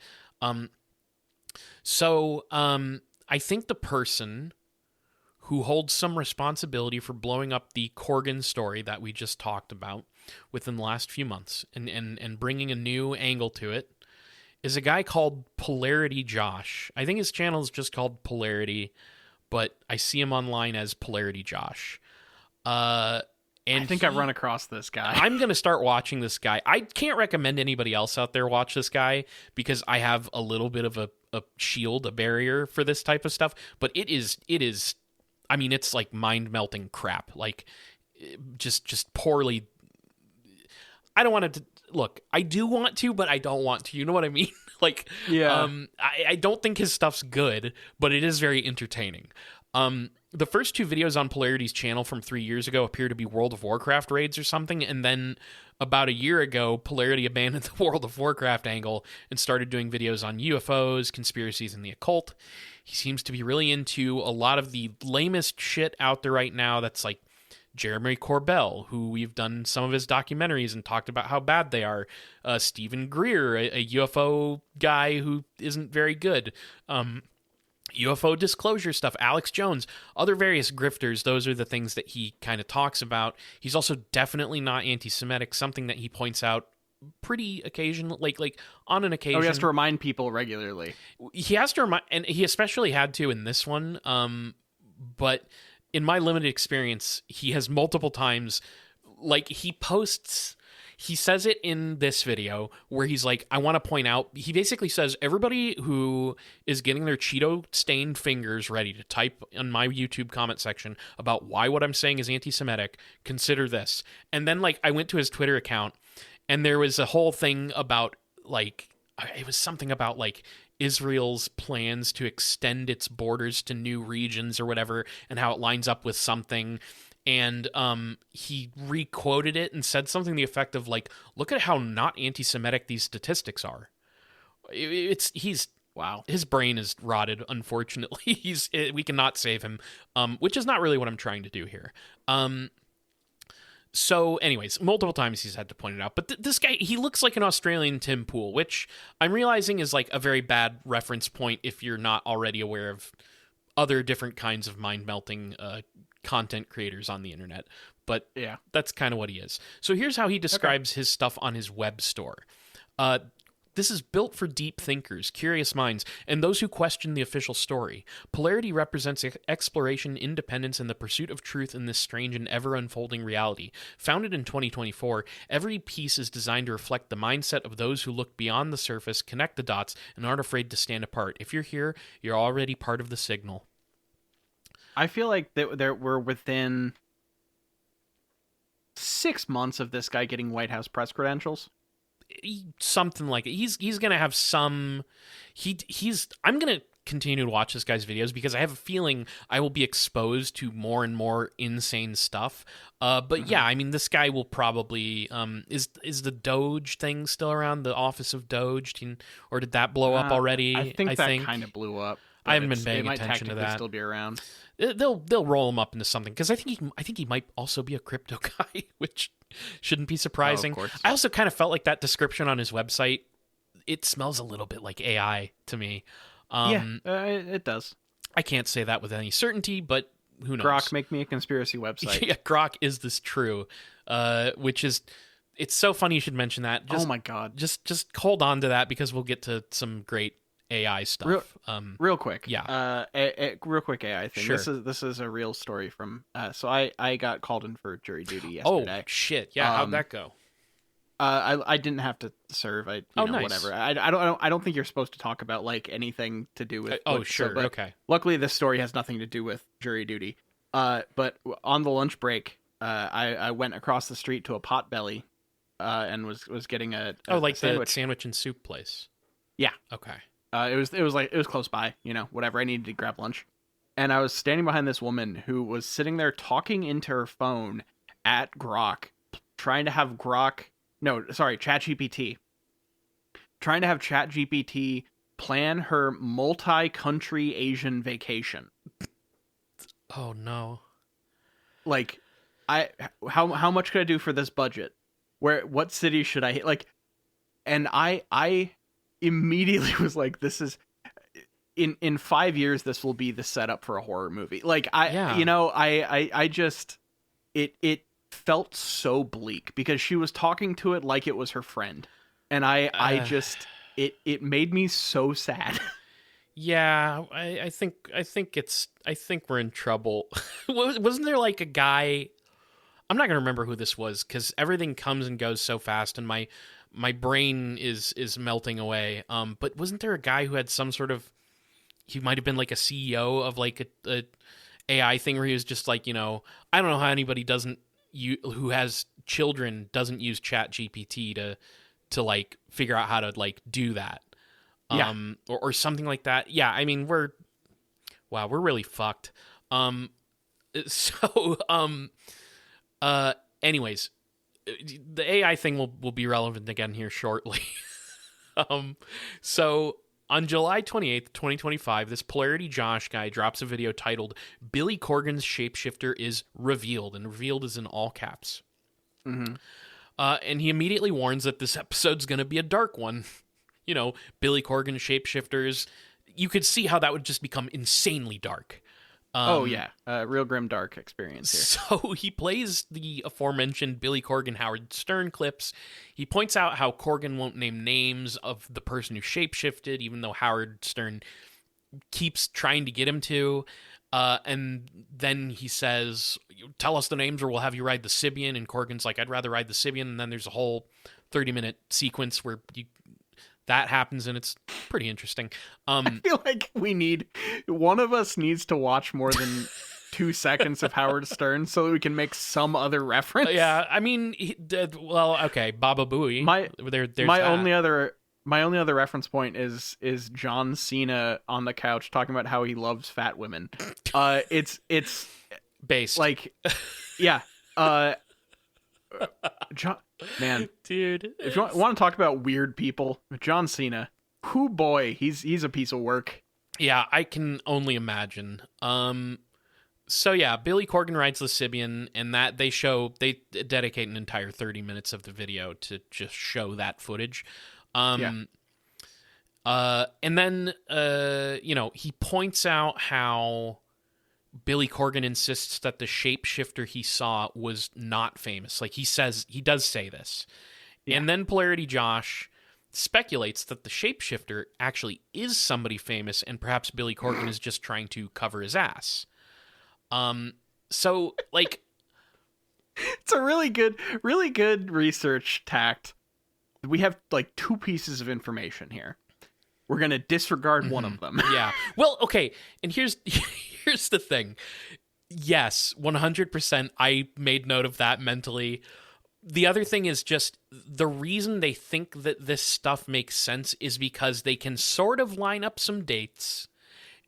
So I think the person who holds some responsibility for blowing up the Corgan story that we just talked about within the last few months and bringing a new angle to it is a guy called Polarity Josh. I think his channel is just called Polarity, but I see him online as Polarity Josh. And I think I've run across this guy. I'm going to start watching this guy. I can't recommend anybody else out there watch this guy because I have a little bit of a shield, a barrier for this type of stuff. But it is. I mean, it's like mind-melting crap. Like, just poorly. I don't want to. look, I do want to, but I don't want to. You know what I mean? Like, Yeah. I don't think his stuff's good, but it is very entertaining. The first two videos on Polarity's channel from 3 years ago appear to be World of Warcraft raids or something, and then about a year ago, Polarity abandoned the World of Warcraft angle and started doing videos on UFOs, conspiracies, and the occult. He seems to be really into a lot of the lamest shit out there right now that's like Jeremy Corbell, who we've done some of his documentaries and talked about how bad they are. Stephen Greer, a UFO guy who isn't very good. UFO disclosure stuff, Alex Jones, other various grifters. Those are the things that he kind of talks about. He's also definitely not anti-Semitic, something that he points out pretty occasionally, like on an occasion. Oh, he has to remind people regularly. He has to remind, and he especially had to in this one. But in my limited experience, he has multiple times, like he says it in this video where he's like, I want to point out, he basically says, everybody who is getting their Cheeto stained fingers ready to type in my YouTube comment section about why what I'm saying is anti-Semitic, consider this. And then like I went to his Twitter account and there was a whole thing about like, it was something about like Israel's plans to extend its borders to new regions or whatever, and how it lines up with something. And he re-quoted it and said something to the effect of like, look at how not anti-Semitic these statistics are. Wow, his brain is rotted, unfortunately. We cannot save him, which is not really what I'm trying to do here. So anyways, multiple times he's had to point it out. But this guy, he looks like an Australian Tim Pool, which I'm realizing is like a very bad reference point if you're not already aware of other different kinds of mind-melting content creators on the internet. But yeah, that's kind of what he is. So here's how he describes his stuff on his web store. This is built for deep thinkers, curious minds, and those who question the official story. Polarity represents exploration, independence, and the pursuit of truth in this strange and ever-unfolding reality. Founded in 2024, every piece is designed to reflect the mindset of those who look beyond the surface, connect the dots, and aren't afraid to stand apart. If you're here, you're already part of the signal. I feel like we're within 6 months of this guy getting White House press credentials. Something like it. He's gonna have some. I'm gonna continue to watch this guy's videos because I have a feeling I will be exposed to more and more insane stuff. But yeah, I mean, this guy will probably is the Doge thing still around? The Office of Doge, or did that blow up already? I think that kind of blew up. I haven't been paying attention to that. It might still be around. They'll roll him up into something because I think he might also be a crypto guy, which shouldn't be surprising. Oh, of course. I also kind of felt like that description on his website. It smells a little bit like AI to me. It does. I can't say that with any certainty, but who knows? Grok, make me a conspiracy website. Yeah, Grok, is this true? Which is, it's so funny you should mention that. Oh my god! Just hold on to that because we'll get to some great AI stuff. Real quick. Yeah. Real quick AI thing. Sure. This is a real story from. So I got called in for jury duty yesterday. Oh shit! Yeah. How'd that go? I didn't have to serve. Nice. Whatever. I don't think you're supposed to talk about like anything to do with. Sure. Okay. Luckily, this story has nothing to do with jury duty. But on the lunch break, I went across the street to a Potbelly, and was getting a like sandwich. The sandwich and soup place. Yeah. Okay. It was close by, whatever. I needed to grab lunch. And I was standing behind this woman who was sitting there talking into her phone at Grok, trying to have ChatGPT. Trying to have ChatGPT plan her multi-country Asian vacation. Oh no. Like, how much could I do for this budget? What city should I hit? Like, and I immediately was like, this is in 5 years this will be the setup for a horror movie. Like I just it felt so bleak because she was talking to it like it was her friend, and I just it made me so sad. Yeah, I think we're in trouble. Wasn't there like a guy? I'm not gonna remember who this was because everything comes and goes so fast, and my brain is melting away. But wasn't there a guy who had some sort of? He might have been like a CEO of like a AI thing where he was just like, I don't know how anybody who has children doesn't use ChatGPT to like figure out how to like do that. Yeah. Or something like that. Yeah, I mean, we're really fucked. Anyways, the AI thing will be relevant again here shortly. So on July 28th, 2025, this Polarity Josh guy drops a video titled "Billy Corgan's Shapeshifter is Revealed," and revealed is in all caps. Mm-hmm. And he immediately warns that this episode's going to be a dark one. You know, Billy Corgan shapeshifters. You could see how that would just become insanely dark. Real grim dark experience here. So he plays the aforementioned Billy Corgan Howard Stern clips. He points out how Corgan won't name names of the person who shapeshifted, even though Howard Stern keeps trying to get him to. And then he says, "Tell us the names or we'll have you ride the Sibian." And Corgan's like, "I'd rather ride the Sibian." And then there's a whole 30-minute sequence where that happens, and it's pretty interesting. I feel like one of us needs to watch more than 2 seconds of Howard Stern so that we can make some other reference. Yeah, I mean, okay, Baba Booey. My only other reference point is John Cena on the couch talking about how he loves fat women. It's based like, yeah. John, man, dude, if you want to talk about weird people, John Cena, whoo boy, he's a piece of work. Yeah, I can only imagine. So yeah, Billy Corgan rides the Sibian, and that they dedicate an entire 30 minutes of the video to just show that footage. And then he points out how Billy Corgan insists that the shapeshifter he saw was not famous. Like he does say this. Yeah. And then Polarity Josh speculates that the shapeshifter actually is somebody famous, and perhaps Billy Corgan is just trying to cover his ass. So like it's a really good research tact. We have like 2 pieces of information here. We're going to disregard one of them. Yeah. Well, okay. And here's the thing. Yes, 100%. I made note of that mentally. The other thing is just the reason they think that this stuff makes sense is because they can sort of line up some dates,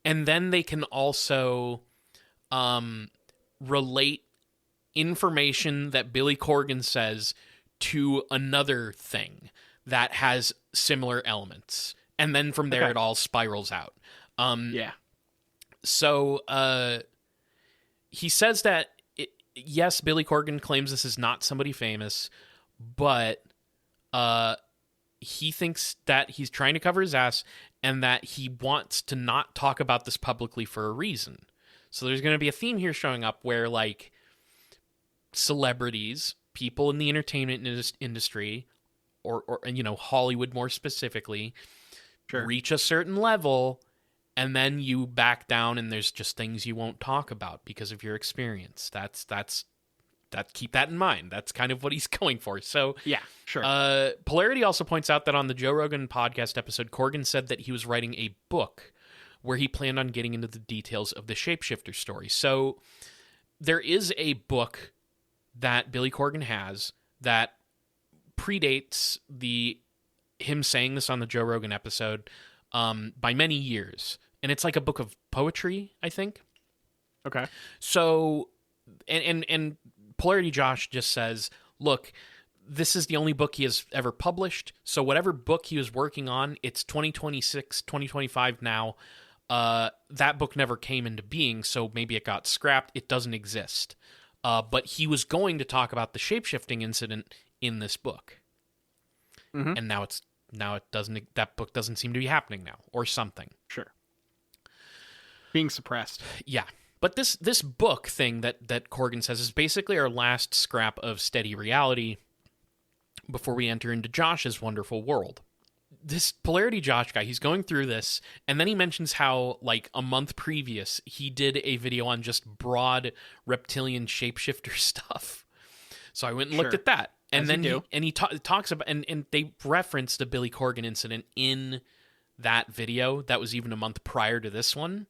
and then they can also relate information that Billy Corgan says to another thing that has similar elements. And then from there, It all spirals out. So he says that, yes, Billy Corgan claims this is not somebody famous, but he thinks that he's trying to cover his ass and that he wants to not talk about this publicly for a reason. So there's going to be a theme here showing up where, like, celebrities, people in the entertainment industry, or Hollywood more specifically, reach a certain level, and then you back down, and there's just things you won't talk about because of your experience. That's keep that in mind. That's kind of what he's going for. So yeah, sure. Polarity also points out that on the Joe Rogan podcast episode, Corgan said that he was writing a book where he planned on getting into the details of the shapeshifter story. So there is a book that Billy Corgan has that predates him saying this on the Joe Rogan episode by many years. And it's like a book of poetry, I think. Okay. So, and Polarity Josh just says, look, this is the only book he has ever published. So whatever book he was working on, it's 2026, 2025 now. That book never came into being, so maybe it got scrapped. It doesn't exist. But he was going to talk about the shapeshifting incident in this book. Mm-hmm. And now it doesn't, that book doesn't seem to be happening now, or something. Sure. Being suppressed. Yeah. But this book thing that Corgan says is basically our last scrap of steady reality before we enter into Josh's wonderful world. This Polarity Josh guy, he's going through this, and then he mentions how, like, a month previous, he did a video on just broad reptilian shapeshifter stuff. So I went and looked at that. And he talks about, and they reference the Billy Corgan incident in that video that was even a month prior to this one.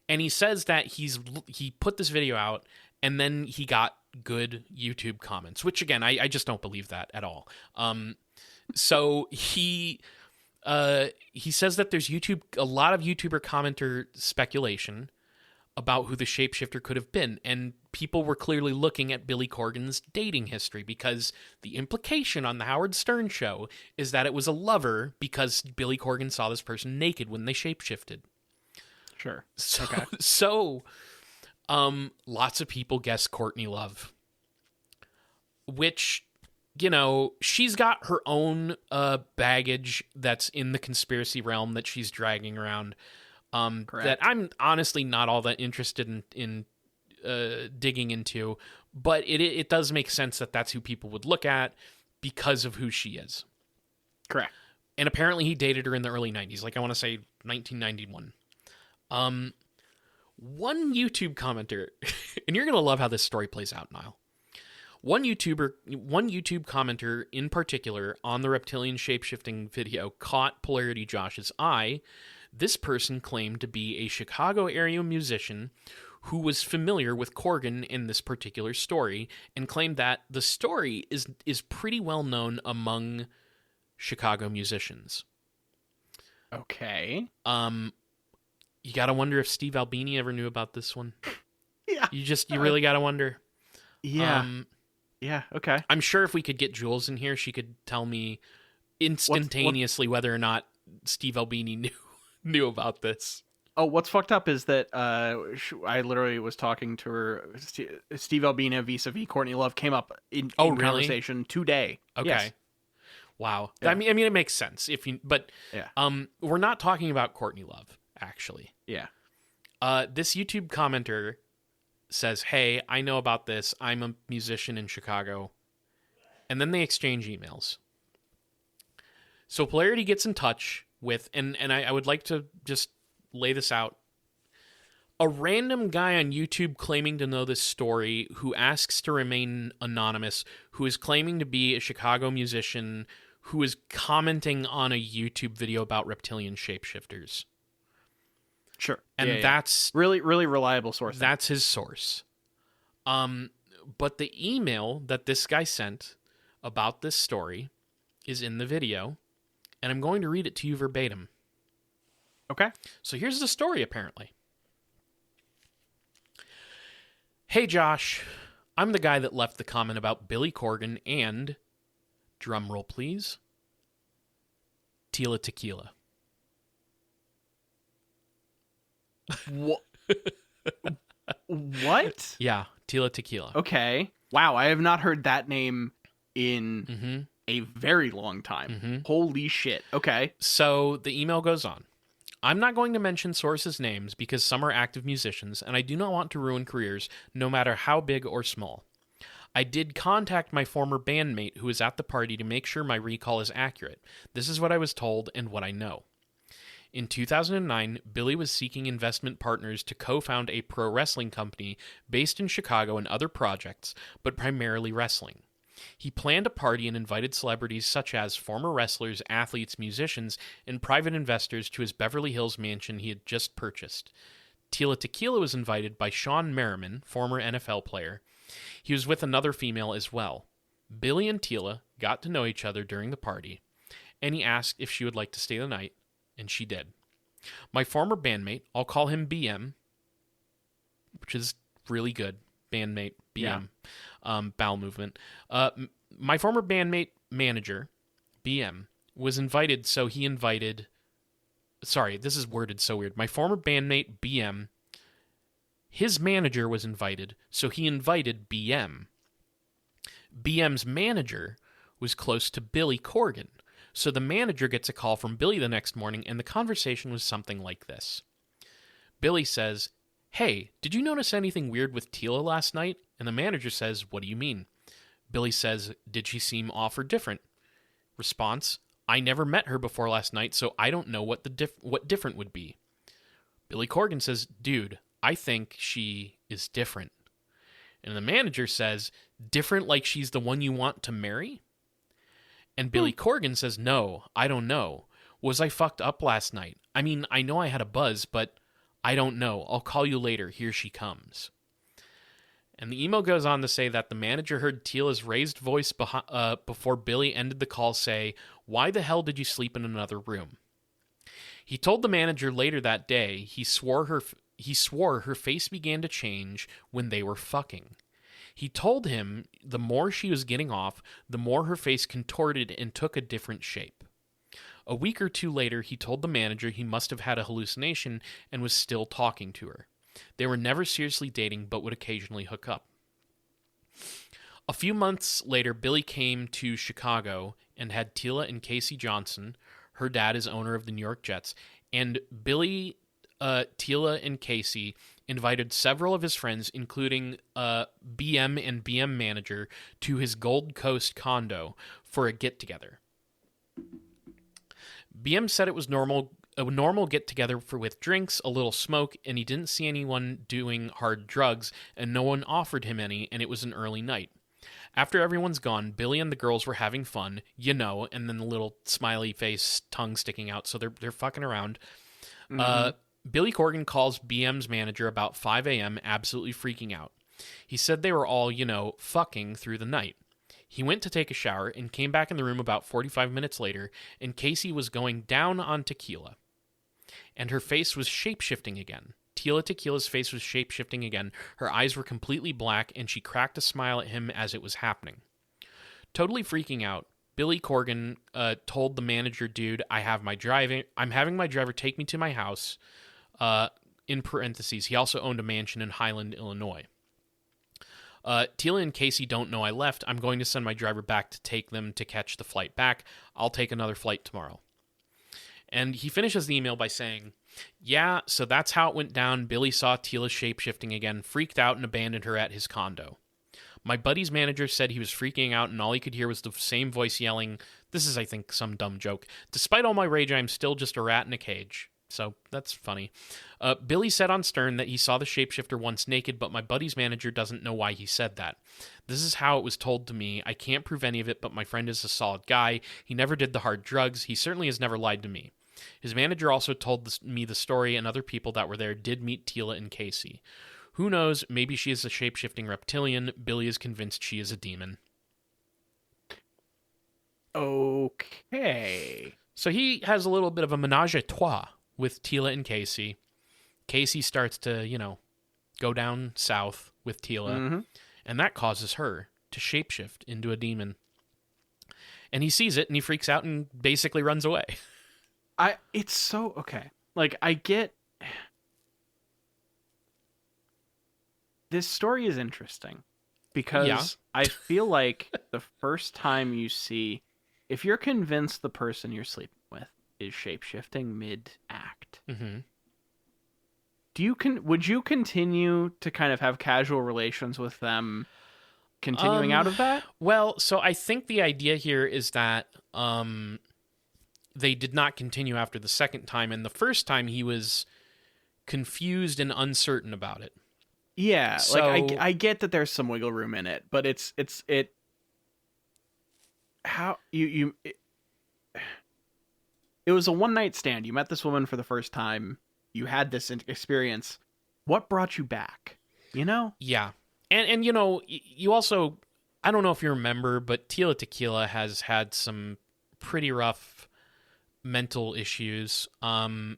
And he says that he put this video out, and then he got good YouTube comments, which, again, I just don't believe that at all. So he says that there's a lot of YouTuber commenter speculation about who the shapeshifter could have been, and people were clearly looking at Billy Corgan's dating history, because the implication on the Howard Stern show is that it was a lover because Billy Corgan saw this person naked when they shapeshifted. Sure. So, Okay. so lots of people guess Courtney Love, which, you know, she's got her own baggage that's in the conspiracy realm that she's dragging around. That I'm honestly not all that interested in digging into, but it does make sense that that's who people would look at because of who she is. Correct. And apparently he dated her in the early 90s, like I want to say 1991. One YouTube commenter, and you're going to love how this story plays out, Niall. One YouTube commenter in particular on the reptilian shapeshifting video caught Polarity Josh's eye. This person claimed to be a Chicago area musician who was familiar with Corgan in this particular story, and claimed that the story is pretty well known among Chicago musicians. Okay. You gotta wonder if Steve Albini ever knew about this one. Yeah. You really gotta wonder. Yeah. Yeah. Okay. I'm sure if we could get Jules in here, she could tell me instantaneously whether or not Steve Albini knew about this. Oh, what's fucked up is that I literally was talking to her. Steve Albini vis-a-vis Courtney Love came up in really? conversation today. Okay. Yes. Wow. Yeah. I mean, it makes sense Yeah. We're not talking about Courtney Love, actually. Yeah. This YouTube commenter says, "Hey, I know about this. I'm a musician in Chicago." And then they exchange emails. So Polarity gets in touch with, and I would like to just lay this out. A random guy on YouTube claiming to know this story, who asks to remain anonymous, who is claiming to be a Chicago musician, who is commenting on a YouTube video about reptilian shapeshifters. Sure. And that's really, really reliable source. That's his source. But the email that this guy sent about this story is in the video, and I'm going to read it to you verbatim. Okay. So here's the story, apparently. "Hey, Josh. I'm the guy that left the comment about Billy Corgan and, drum roll please, Tila Tequila." What? What? Yeah, Tila Tequila. Okay. Wow, I have not heard that name in a very long time. Holy shit. Okay. So the email goes on. "I'm not going to mention sources' names because some are active musicians, and I do not want to ruin careers, no matter how big or small. I did contact my former bandmate who was at the party to make sure my recall is accurate. This is what I was told and what I know. In 2009, Billy was seeking investment partners to co-found a pro wrestling company based in Chicago and other projects, but primarily wrestling. He planned a party and invited celebrities such as former wrestlers, athletes, musicians, and private investors to his Beverly Hills mansion he had just purchased. Tila Tequila was invited by Sean Merriman, former NFL player. He was with another female as well. Billy and Tila got to know each other during the party, and he asked if she would like to stay the night, and she did. My former bandmate, I'll call him BM, which is really good, bandmate, BM, bowel movement. My former bandmate manager, BM, was invited, so he invited... Sorry, this is worded so weird. My former bandmate, BM, his manager was invited, so he invited BM. BM's manager was close to Billy Corgan, so the manager gets a call from Billy the next morning, and the conversation was something like this. Billy says, "Hey, did you notice anything weird with Tila last night?" And the manager says, "What do you mean?" Billy says, "Did she seem off or different?" Response, "I never met her before last night, so I don't know what different would be." Billy Corgan says, "Dude, I think she is different." And the manager says, "Different like she's the one you want to marry?" And Billy Corgan says, "No, I don't know. Was I fucked up last night? I mean, I know I had a buzz, but I don't know. I'll call you later. Here she comes." And the email goes on to say that the manager heard Tila's raised voice before Billy ended the call say, "Why the hell did you sleep in another room?" He told the manager later that day he swore her face began to change when they were fucking. He told him the more she was getting off, the more her face contorted and took a different shape. A week or two later, he told the manager he must have had a hallucination and was still talking to her. They were never seriously dating, but would occasionally hook up. A few months later, Billy came to Chicago and had Tila and Casey Johnson, her dad is owner of the New York Jets, and Billy, Tila, and Casey invited several of his friends, including BM and BM manager, to his Gold Coast condo for a get-together. BM said it was a normal get-together with drinks, a little smoke, and he didn't see anyone doing hard drugs, and no one offered him any, and it was an early night. After everyone's gone, Billy and the girls were having fun, and then the little smiley face, tongue sticking out, so they're fucking around. Mm-hmm. Billy Corgan calls BM's manager about 5 a.m., absolutely freaking out. He said they were all, fucking through the night. He went to take a shower and came back in the room about 45 minutes later, and Casey was going down on Tequila. And her face was shape-shifting again. Tequila's face was shape-shifting again. Her eyes were completely black, and she cracked a smile at him as it was happening. Totally freaking out, Billy Corgan told the manager, "Dude, I'm having my driver take me to my house." In parentheses, he also owned a mansion in Highland, Illinois. Tila and Casey don't know I left. I'm going to send my driver back to take them to catch the flight back. I'll take another flight tomorrow. And he finishes the email by saying, "Yeah, so that's how it went down. Billy saw Tila shape-shifting again, freaked out, and abandoned her at his condo. My buddy's manager said he was freaking out, and all he could hear was the same voice yelling," this is, I think, some dumb joke, "Despite all my rage, I'm still just a rat in a cage." So that's funny. Billy said on Stern that he saw the shapeshifter once naked, but my buddy's manager doesn't know why he said that. "This is how it was told to me. I can't prove any of it, but my friend is a solid guy. He never did the hard drugs. He certainly has never lied to me." His manager also told me the story, and other people that were there did meet Tila and Casey. Who knows, maybe she is a shape-shifting reptilian. Billy is convinced she is a demon. Okay. So he has a little bit of a menage a trois with Tila and Casey. Casey starts to, go down south with Tila, and that causes her to shapeshift into a demon. And he sees it, and he freaks out and basically runs away. It's so, okay. Like, I get... This story is interesting, because I feel like the first time you see... If you're convinced the person you're sleeping with is shapeshifting mid-act, would you continue to kind of have casual relations with them continuing out of that? Well, so I think the idea here is that they did not continue after the second time, and the first time he was confused and uncertain about it. Yeah, so, like I get that there's some wiggle room in it, but it how it was a one-night stand. You met this woman for the first time. You had this experience. What brought you back? Yeah. And you also, I don't know if you remember, but Tila Tequila has had some pretty rough mental issues. Oh,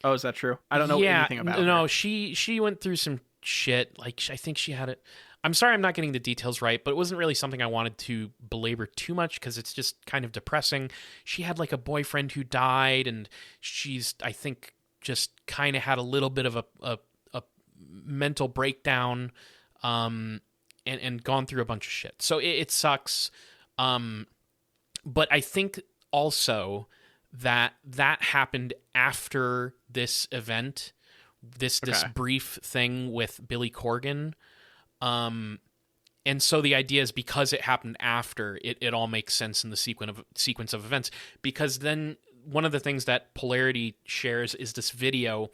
is that true? I don't know anything about her. No, she went through some shit. Like, I think she had it. I'm sorry I'm not getting the details right, but it wasn't really something I wanted to belabor too much because it's just kind of depressing. She had like a boyfriend who died, and she's, I think, just kind of had a little bit of a mental breakdown, and gone through a bunch of shit. So it sucks. But I think also that happened after this event, this brief thing with Billy Corgan. And so the idea is because it happened after, it all makes sense in the sequence of events. Because then one of the things that Polarity shares is this video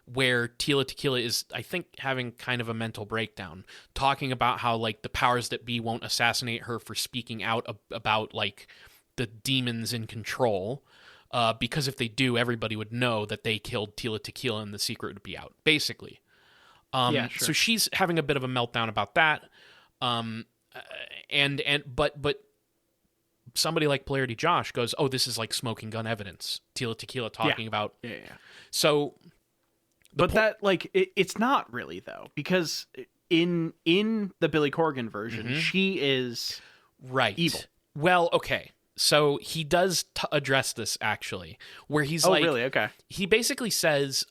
where Tila Tequila is, I think, having kind of a mental breakdown, talking about how, like, the powers that be won't assassinate her for speaking out about, like, the demons in control, because if they do, everybody would know that they killed Tila Tequila and the secret would be out, basically. Yeah, sure. So she's having a bit of a meltdown about that. But somebody like Polarity Josh goes, "Oh, this is like smoking gun evidence." Tila Tequila talking about. Yeah. So, it's not really though, because in the Billy Corgan version, she is right evil. Well, okay. So he does address this actually, where he's like, really? Okay. He basically says,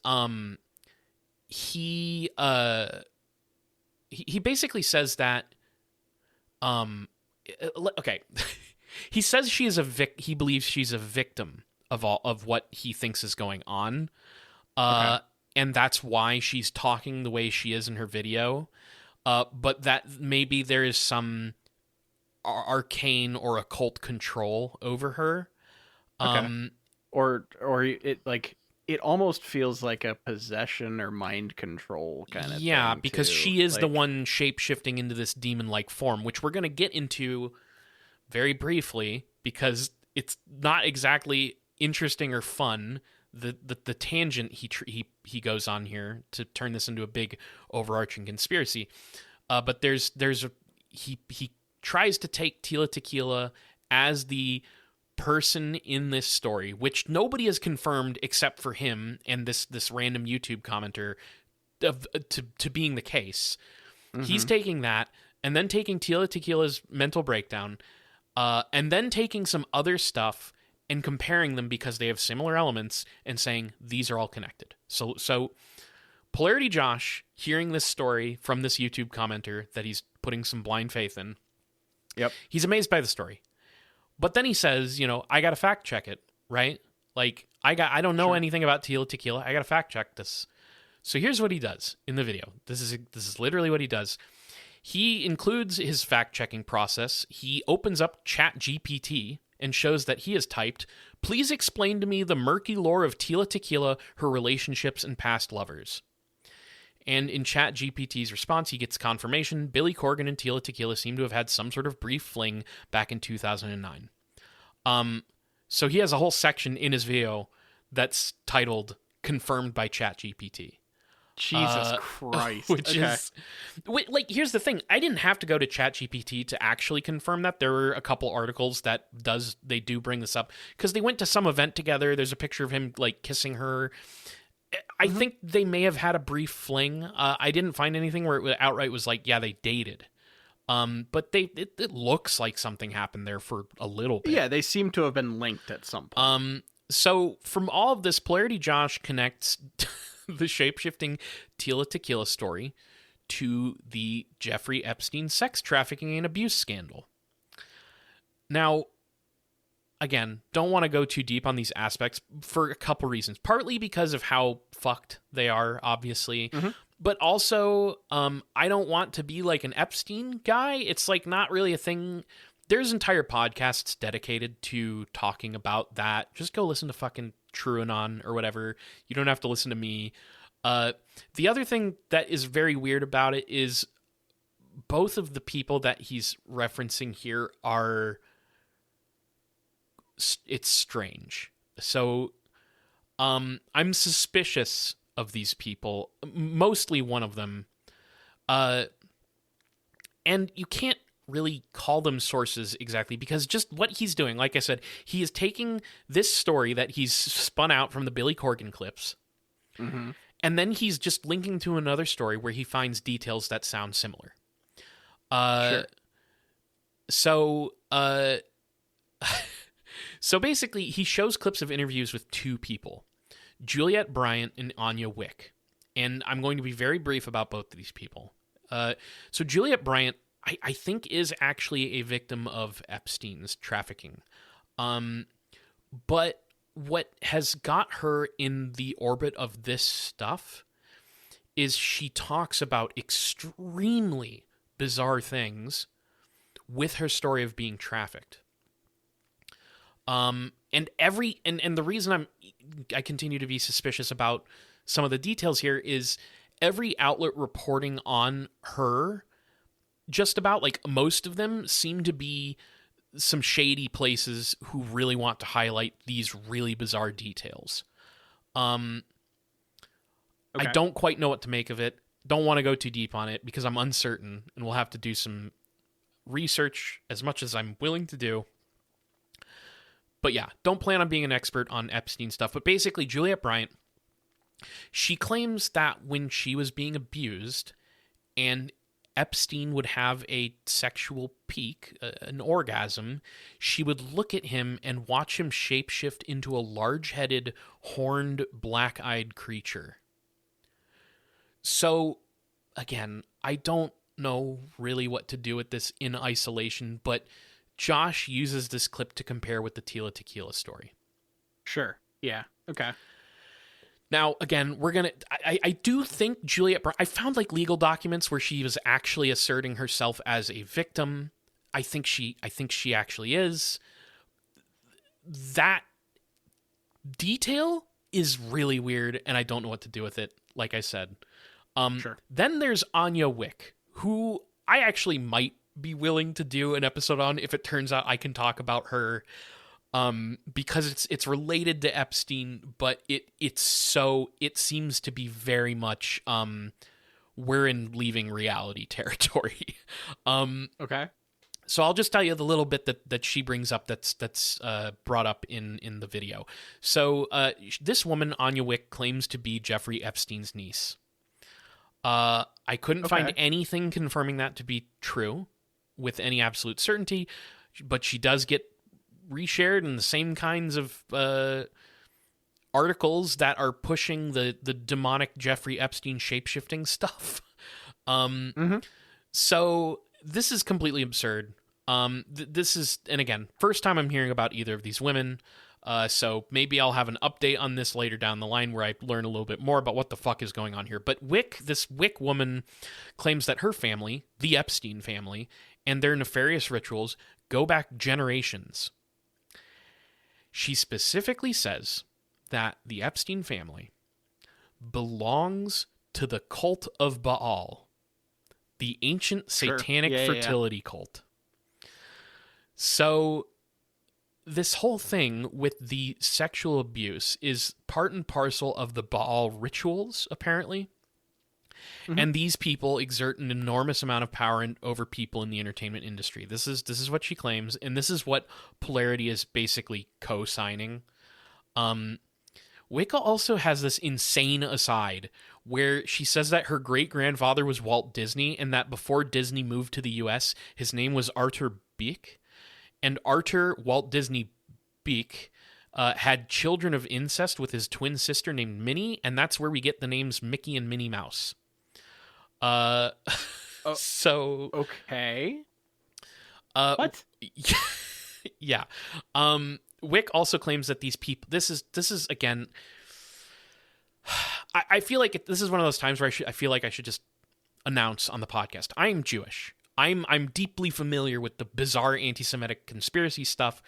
he basically says that, okay, he says she is he believes she's a victim of all of what he thinks is going on, and that's why she's talking the way she is in her video, but that maybe there is some arcane or occult control over her, or it almost feels like a possession or mind control kind of thing. Yeah, because too. she is the one shape-shifting into this demon-like form, which we're going to get into very briefly because it's not exactly interesting or fun. The tangent he goes on here to turn this into a big overarching conspiracy. But he tries to take Tila Tequila as the person in this story, which nobody has confirmed except for him and this random YouTube commenter to being the case. He's taking that and then taking Tila Tequila's mental breakdown, and then taking some other stuff and comparing them because they have similar elements and saying these are all connected. So Polarity Josh, hearing this story from this YouTube commenter that he's putting some blind faith in, he's amazed by the story. But then he says, I got to fact check it, right? Like, I don't know anything about Tila Tequila. I got to fact check this. So here's what he does in the video. This is literally what he does. He includes his fact checking process. He opens up ChatGPT and shows that he has typed, "Please explain to me the murky lore of Tila Tequila, her relationships, and past lovers." And in ChatGPT's response, he gets confirmation Billy Corgan and Tila Tequila seem to have had some sort of brief fling back in 2009. So he has a whole section in his video that's titled "Confirmed by ChatGPT." Jesus Christ. Which is... here's the thing. I didn't have to go to ChatGPT to actually confirm that. There were a couple articles that they do bring this up, because they went to some event together. There's a picture of him, kissing her. I think they may have had a brief fling. I didn't find anything where it outright was like, yeah, they dated. But it looks like something happened there for a little bit. Yeah, they seem to have been linked at some point. So from all of this, Polarity Josh connects the shape-shifting Tila Tequila story to the Jeffrey Epstein sex trafficking and abuse scandal. Now, again, don't want to go too deep on these aspects for a couple reasons. Partly because of how fucked they are, obviously. But also, I don't want to be like an Epstein guy. It's not really a thing. There's entire podcasts dedicated to talking about that. Just go listen to fucking TrueAnon or whatever. You don't have to listen to me. The other thing that is very weird about it is both of the people that he's referencing here are... It's strange. So I'm suspicious of these people, mostly one of them. And you can't really call them sources exactly, because just what he's doing, like I said, he is taking this story that he's spun out from the Billy Corgan clips, and then he's just linking to another story where he finds details that sound similar. So basically, he shows clips of interviews with two people, Juliette Bryant and Anya Wick. And I'm going to be very brief about both of these people. So Juliette Bryant, I think, is actually a victim of Epstein's trafficking. But what has got her in the orbit of this stuff is she talks about extremely bizarre things with her story of being trafficked. And the reason I continue to be suspicious about some of the details here is every outlet reporting on her, just about, most of them seem to be some shady places who really want to highlight these really bizarre details. I don't quite know what to make of it. Don't want to go too deep on it because I'm uncertain, and we'll have to do some research as much as I'm willing to do. But yeah, don't plan on being an expert on Epstein stuff. But basically, Juliet Bryant, she claims that when she was being abused and Epstein would have a sexual peak, an orgasm, she would look at him and watch him shapeshift into a large-headed, horned, black-eyed creature. So, again, I don't know really what to do with this in isolation, but Josh uses this clip to compare with the Tila Tequila story. Sure. Yeah. Okay. Now, again, I do think Juliet Bryant, I found like legal documents where she was actually asserting herself as a victim. I think she actually is. That detail is really weird, and I don't know what to do with it, like I said. Sure. Then there's Anya Wick, who I actually might be willing to do an episode on if it turns out I can talk about her, because it's related to Epstein, but it seems to be very much we're in leaving reality territory. Okay. So I'll just tell you the little bit that she brings up that's brought up in the video. So this woman, Anya Wick, claims to be Jeffrey Epstein's niece. I couldn't find anything confirming that to be true with any absolute certainty, but she does get reshared in the same kinds of articles that are pushing the demonic Jeffrey Epstein shapeshifting stuff. So this is completely absurd. This is, and again, first time I'm hearing about either of these women. So maybe I'll have an update on this later down the line where I learn a little bit more about what the fuck is going on here. But this Wick woman claims that her family, the Epstein family, and their nefarious rituals go back generations. She specifically says that the Epstein family belongs to the cult of Baal, the ancient satanic fertility cult. So this whole thing with the sexual abuse is part and parcel of the Baal rituals, apparently. And these people exert an enormous amount of power over people in the entertainment industry. This is what she claims, and this is what Polarity is basically co-signing. Wicca also has this insane aside where she says that her great-grandfather was Walt Disney, and that before Disney moved to the U.S., his name was Arthur Beek. And Arthur Walt Disney Beek had children of incest with his twin sister named Minnie, and that's where we get the names Mickey and Minnie Mouse. So okay. What? Yeah. Wick also claims that these people. This is again. I feel like this is one of those times where I feel like I should just announce on the podcast I am Jewish. I'm deeply familiar with the bizarre anti-Semitic conspiracy stuff.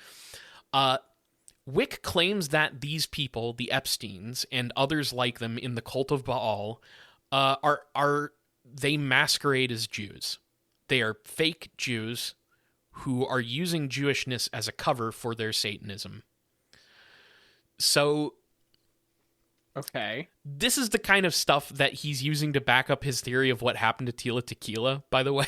Wick claims that these people, the Epsteins and others like them in the cult of Baal, they masquerade as Jews. They are fake Jews who are using Jewishness as a cover for their Satanism. So, okay, this is the kind of stuff that he's using to back up his theory of what happened to Tila Tequila, by the way.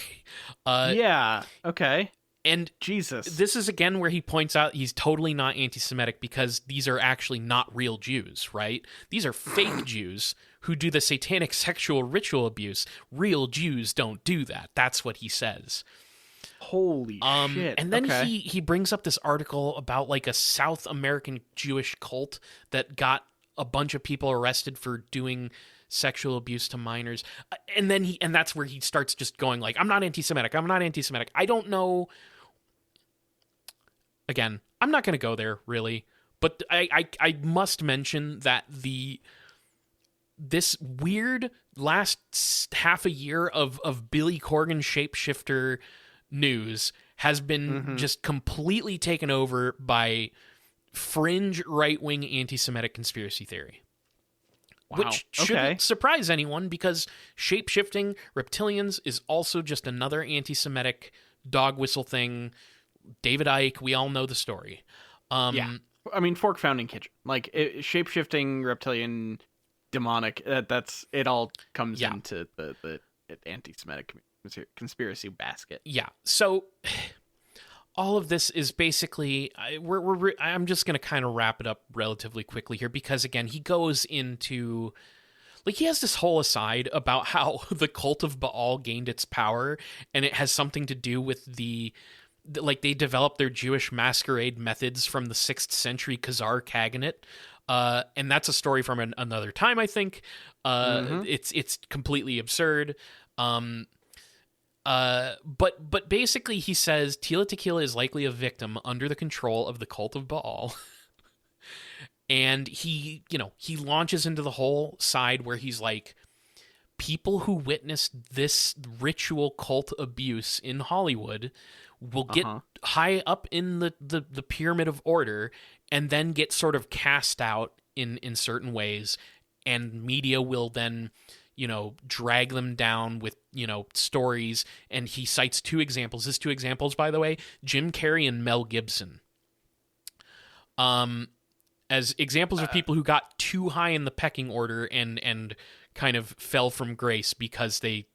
Yeah, okay. And Jesus. This is, again, where he points out he's totally not anti-Semitic because these are actually not real Jews, right? These are fake Jews who do the satanic sexual ritual abuse. Real Jews don't do that. That's what he says. Holy shit. And then he brings up this article about like a South American Jewish cult that got a bunch of people arrested for doing sexual abuse to minors. And then that's where he starts just going like, I'm not anti-Semitic. I don't know. Again, I'm not going to go there really, but I must mention that this weird last half a year of Billy Corgan shapeshifter news has been just completely taken over by fringe right-wing anti-Semitic conspiracy theory. Wow. Which shouldn't surprise anyone because shapeshifting reptilians is also just another anti-Semitic dog whistle thing. David Icke, we all know the story. Yeah. I mean, Fork Founding Kitchen. Like, shapeshifting reptilian demonic. That's it. All comes into the anti-Semitic conspiracy basket. Yeah. So all of this is basically I'm just going to kind of wrap it up relatively quickly here, because again, he goes into, like, he has this whole aside about how the cult of Baal gained its power, and it has something to do with like they developed their Jewish masquerade methods from the 6th century Khazar Khaganate. And that's a story from another time, I think. It's completely absurd. But basically he says Tila Tequila is likely a victim under the control of the cult of Baal. And he launches into the whole side where he's like, people who witnessed this ritual cult abuse in Hollywood will get high up in the pyramid of order and then get sort of cast out in certain ways, and media will then drag them down with stories. And he cites 2 examples. His 2 examples, by the way, Jim Carrey and Mel Gibson, as examples of people who got too high in the pecking order and kind of fell from grace because they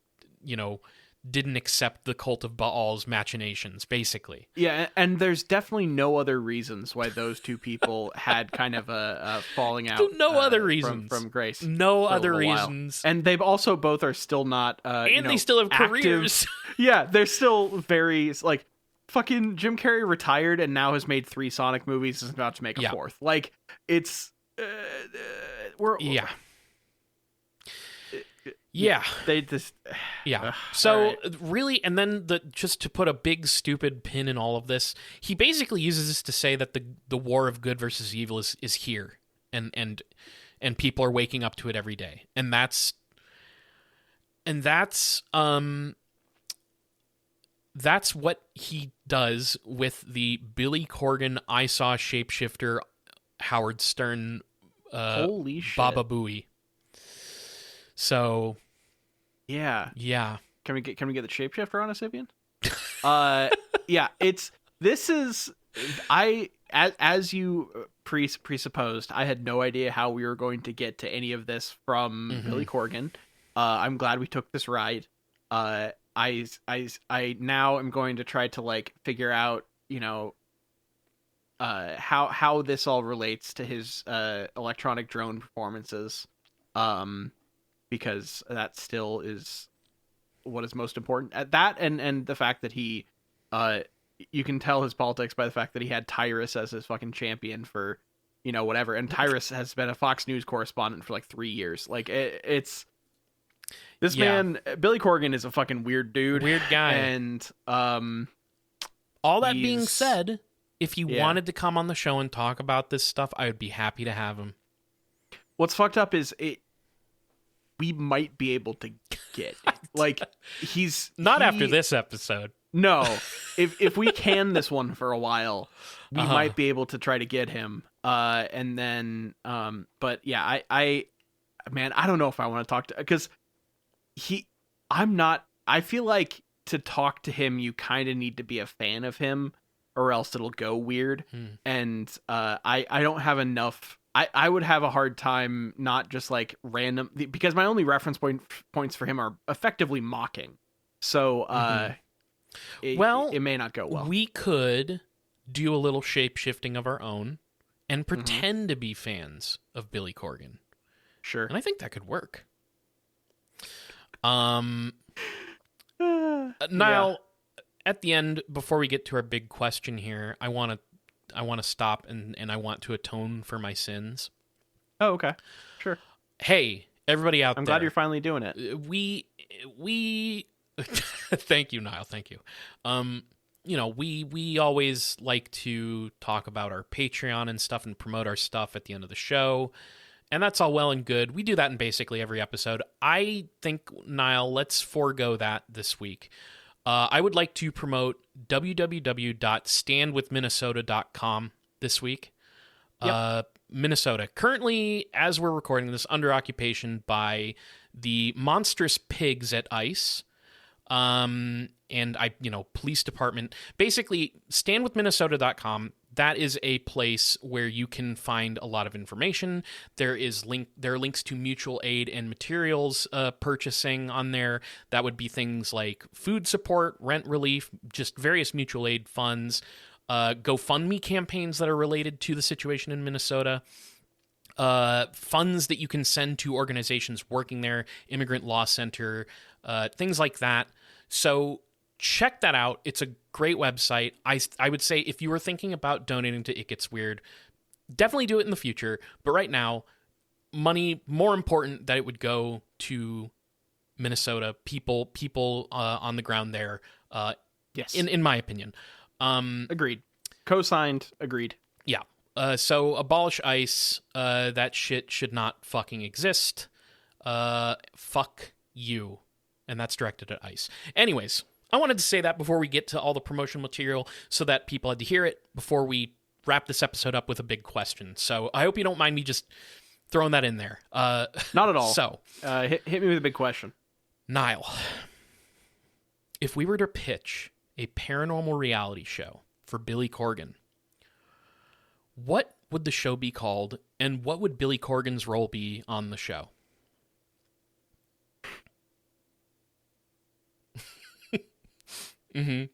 didn't accept the cult of Baal's machinations, basically. Yeah, and there's definitely no other reasons why those 2 people had kind of a falling out. No other reasons from grace. No other reasons. And they've also both are still not. And they still have active careers. Yeah, they're still very like fucking. Jim Carrey retired and now has made 3 Sonic movies. Is about to make a 4th. Like it's Yeah. They just So right. really, and then just to put a big stupid pin in all of this, he basically uses this to say that the war of good versus evil is here, and people are waking up to it every day. And that's what he does with the Billy Corgan, I Saw Shapeshifter, Howard Stern, holy shit, Baba Booey. So, yeah. Can we get the shapeshifter on us, Sibian? Yeah. As you presupposed, I had no idea how we were going to get to any of this from Billy Corgan. I'm glad we took this ride. I now am going to try to like figure out, how this all relates to his electronic drone performances. Because that still is what is most important at that. And the fact that he, you can tell his politics by the fact that he had Tyrus as his fucking champion for, whatever. And Tyrus has been a Fox News correspondent for like 3 years. Like it's this man, Billy Corgan, is a fucking weird dude. Weird guy. And, all that being said, if he wanted to come on the show and talk about this stuff, I would be happy to have him. What's fucked up is we might be able to get it. Like after this episode. No, if we can this one for a while, we might be able to try to get him. And then, but yeah, I don't know if I want to talk to, because I feel like to talk to him, you kind of need to be a fan of him or else it'll go weird. And, I don't have enough. I would have a hard time not just like random, because my only reference points for him are effectively mocking. So it may not go well. We could do a little shape-shifting of our own and pretend to be fans of Billy Corgan. Sure. And I think that could work. Niall, at the end, before we get to our big question here, I want to stop and I want to atone for my sins. Oh, okay. Sure. Hey, everybody out there. I'm glad you're finally doing it. We thank you, Niall. Thank you. We always like to talk about our Patreon and stuff and promote our stuff at the end of the show. And that's all well and good. We do that in basically every episode. I think, Niall, let's forego that this week. I would like to promote www.standwithminnesota.com this week. Yep. Minnesota, currently, as we're recording this, under occupation by the monstrous pigs at ICE. And police department. Basically, standwithminnesota.com. that is a place where you can find a lot of information. There are links to mutual aid and materials purchasing on there. That would be things like food support, rent relief, just various mutual aid funds, GoFundMe campaigns that are related to the situation in Minnesota, funds that you can send to organizations working there, Immigrant Law Center, things like that. So check that out. It's a great website. I would say if you were thinking about donating to It Gets Weird, definitely do it in the future. But right now, money, more important that it would go to Minnesota, people on the ground there. Yes. In my opinion. Agreed. Co-signed. Agreed. Yeah. So abolish ICE. That shit should not fucking exist. Fuck you. And that's directed at ICE. Anyways, I wanted to say that before we get to all the promotional material so that people had to hear it before we wrap this episode up with a big question. So I hope you don't mind me just throwing that in there. Not at all. So hit me with a big question. Niall, if we were to pitch a paranormal reality show for Billy Corgan, what would the show be called, and what would Billy Corgan's role be on the show? Mm-hmm.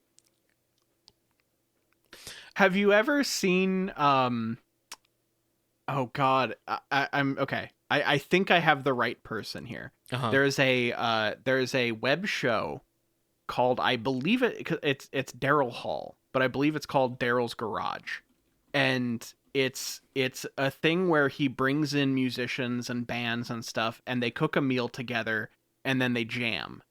Have you ever seen oh god, I'm okay. I think I have the right person here. Uh-huh. There's a web show called, I believe it's Darryl Hall, but I believe it's called Darryl's Garage. And it's a thing where he brings in musicians and bands and stuff, and they cook a meal together and then they jam.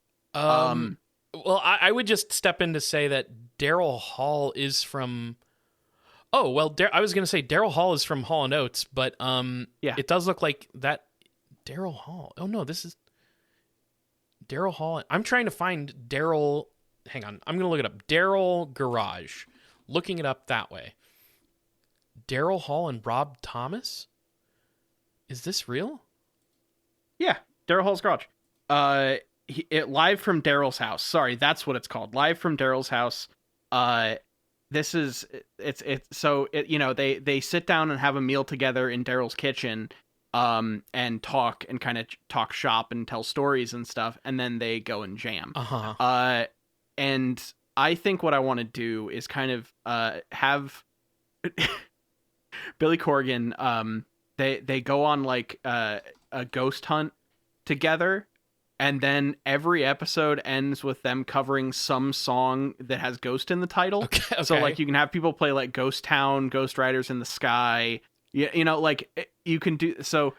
Well, I would just step in to say that Darryl Hall is from... Oh, well, I was going to say Darryl Hall is from Hall & Oates, but yeah, it does look like that... Darryl Hall. Oh, no, this is... Darryl Hall... I'm trying to find Darryl... Hang on, I'm going to look it up. Darryl Garage. Looking it up that way. Darryl Hall and Rob Thomas? Is this real? Yeah, Darryl Hall's Garage. Live from Darryl's house. Sorry, that's what it's called. Live from Darryl's house. This is they sit down and have a meal together in Darryl's kitchen, and talk and kind of talk shop and tell stories and stuff, and then they go and jam. And I think what I want to do is kind of have Billy Corgan. They go on like a ghost hunt together. And then every episode ends with them covering some song that has Ghost in the title. Okay. So, like, you can have people play, like, Ghost Town, Ghost Riders in the Sky. You know, like, you can do... So,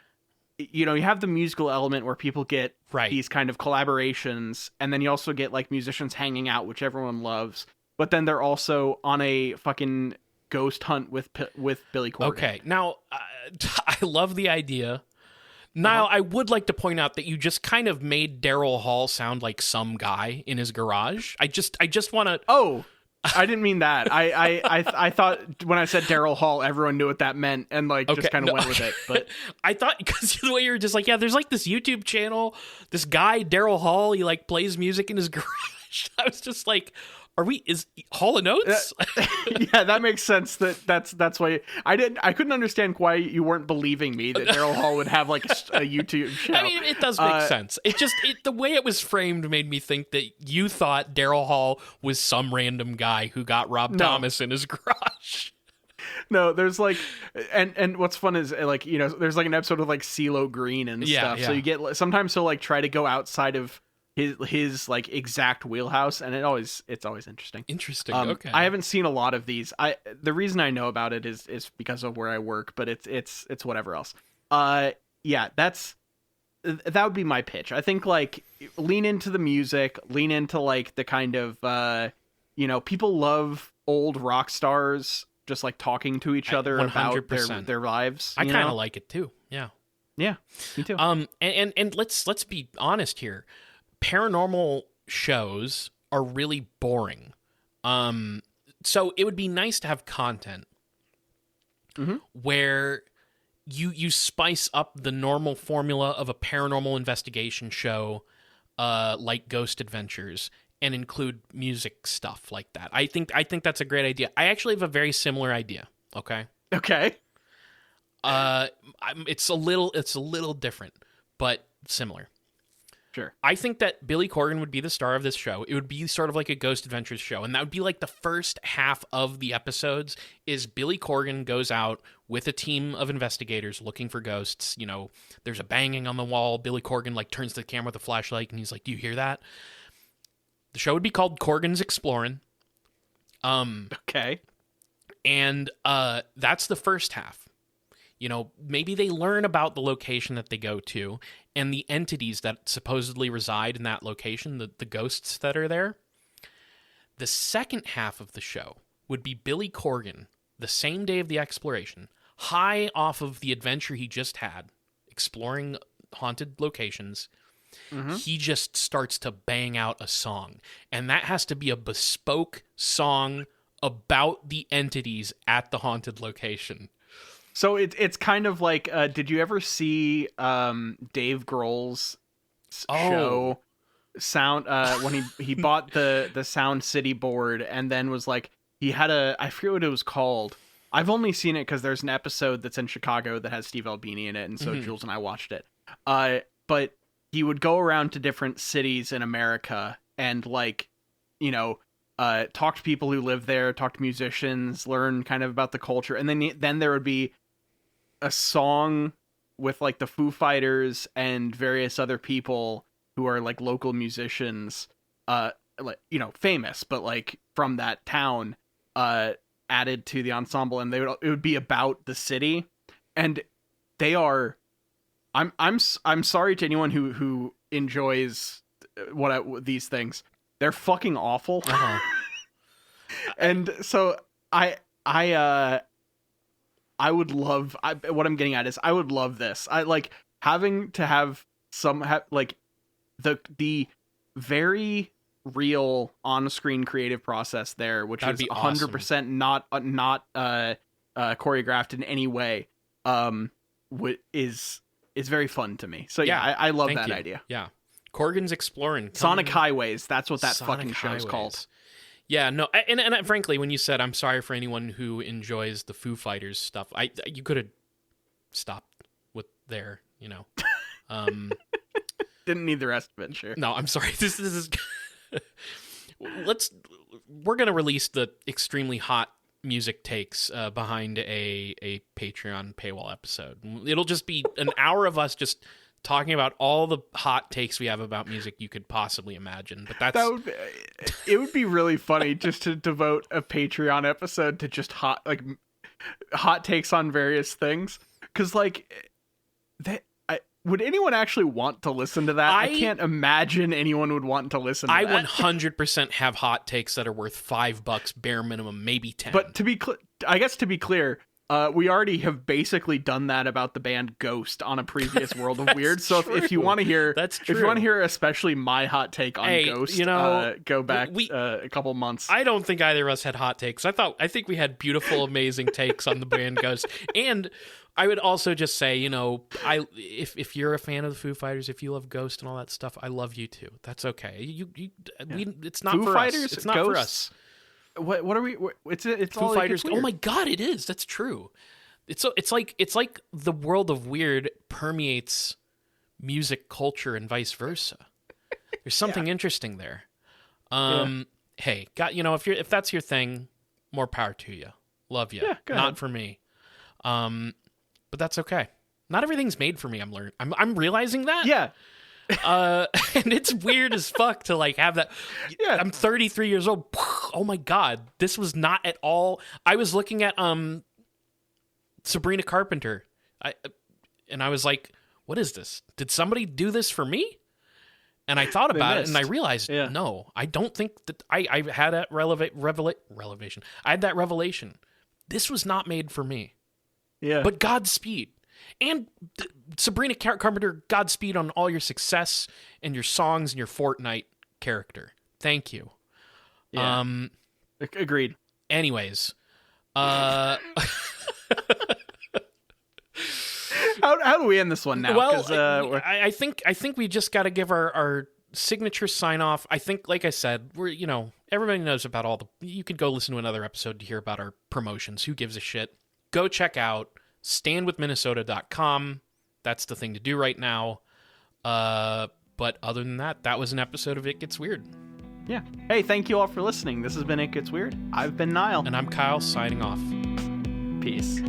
you know, you have the musical element where people get these kind of collaborations. And then you also get, like, musicians hanging out, which everyone loves. But then they're also on a fucking ghost hunt with Billy Corgan. Okay. Now, I love the idea. Niall, I would like to point out that you just kind of made Darryl Hall sound like some guy in his garage. I just want to... Oh, I didn't mean that. I thought when I said Darryl Hall, everyone knew what that meant and like just kind of went with it. But I thought, because the way you were just like, yeah, there's like this YouTube channel, this guy, Darryl Hall, he like plays music in his garage. I was just like... Is Hall & Oates? Yeah, that makes sense. That's why I couldn't understand why you weren't believing me that Darryl Hall would have like a YouTube show. I mean, it does make sense. The way it was framed made me think that you thought Darryl Hall was some random guy who got Rob Thomas in his garage. No, there's like, and what's fun is like, you know, there's like an episode with like CeeLo Green and stuff. Yeah. So you get sometimes he'll like try to go outside of his like exact wheelhouse, and it's always interesting. Okay. I haven't seen a lot of these. The reason I know about it is because of where I work, but it's whatever else. Yeah, that would be my pitch. I think like lean into the music, lean into like the kind of you know, people love old rock stars just like talking to each other 100%. About their lives. I kind of like it too. Yeah. Yeah, me too. And let's be honest here. Paranormal shows are really boring. So it would be nice to have content where you spice up the normal formula of a paranormal investigation show, like Ghost Adventures, and include music stuff like that. I think that's a great idea. I actually have a very similar idea. Okay. Okay. It's a little different, but similar. Sure. I think that Billy Corgan would be the star of this show. It would be sort of like a Ghost Adventures show, and that would be like the first half of the episodes is Billy Corgan goes out with a team of investigators looking for ghosts. You know, there's a banging on the wall. Billy Corgan like turns to the camera with a flashlight, and he's like, "Do you hear that?" The show would be called Corgan's Explorin'. Okay. And that's the first half. You know, maybe they learn about the location that they go to and the entities that supposedly reside in that location, the ghosts that are there. The second half of the show would be Billy Corgan, the same day of the exploration, high off of the adventure he just had, exploring haunted locations. Mm-hmm. He just starts to bang out a song. And that has to be a bespoke song about the entities at the haunted location. So it's kind of like, did you ever see Dave Grohl's show Sound when he bought the Sound City board and then was like, he had I forget what it was called. I've only seen it because there's an episode that's in Chicago that has Steve Albini in it, and so Jules and I watched it. But he would go around to different cities in America and like, you know, talk to people who live there, talk to musicians, learn kind of about the culture, and then there would be a song with like the Foo Fighters and various other people who are like local musicians, like, you know, famous, but like from that town, added to the ensemble, and it would be about the city, and they are. I'm sorry to anyone who enjoys these things. They're fucking awful. Uh-huh. And so I would love, what I'm getting at is I would love this. I like having to have like the very real on-screen creative process there, which That'd is be awesome. 100% not choreographed in any way, is very fun to me. So yeah, I love that idea. Yeah. Corgan's Explorin'. Sonic Highways. That's what that fucking show's called. Yeah, no, and frankly, when you said I'm sorry for anyone who enjoys the Foo Fighters stuff, you could have stopped with there, you know. Didn't need the rest of it, sure. No, I'm sorry. This is we're gonna release the extremely hot music takes behind a Patreon paywall episode. It'll just be an hour of us just talking about all the hot takes we have about music you could possibly imagine. But it would be really funny just to devote a Patreon episode to just hot takes on various things. Because like would anyone actually want to listen to that? I can't imagine anyone would want to listen to that. I 100% have hot takes that are worth $5 bare minimum, maybe 10. But to be clear, we already have basically done that about the band Ghost on a previous World of Weird. So if you want to hear, if you want to hear especially my hot take on Ghost, go back a couple months. I don't think either of us had hot takes. I think we had beautiful, amazing takes on the band Ghost. And I would also just say, you know, if you're a fan of the Foo Fighters, if you love Ghost and all that stuff, I love you too. That's okay. It's not Foo for Fighters, us. It's not Ghosts? For us. What are we? It's Foo Fighters. Oh my God, it is. That's true. It's like the world of weird permeates music culture and vice versa. There's something interesting there. Hey, if that's your thing, more power to you. Love you. Yeah, not ahead. For me. But that's okay. Not everything's made for me. I'm realizing that. Yeah. And it's weird as fuck to like have that. Yeah. I'm 33 years old. Oh my God. This was not at all. I was looking at Sabrina Carpenter. And I was like, what is this? Did somebody do this for me? And I thought about it and I realized, no, I don't think that I had that revelation. I had that revelation. This was not made for me. Yeah. But Godspeed. And Sabrina Carpenter, Godspeed on all your success and your songs and your Fortnite character. Thank you. Yeah. Agreed. Anyways. How do we end this one now? Well, I think we just got to give our signature sign off. I think, like I said, we're, you know, everybody knows about all the... You could go listen to another episode to hear about our promotions. Who gives a shit? Go check out standwithminnesota.com. That's the thing to do right now. But other than that, that was an episode of It Gets Weird. Yeah. Hey, thank you all for listening. This has been It Gets Weird. I've been Niall. And I'm Kyle, signing off. Peace.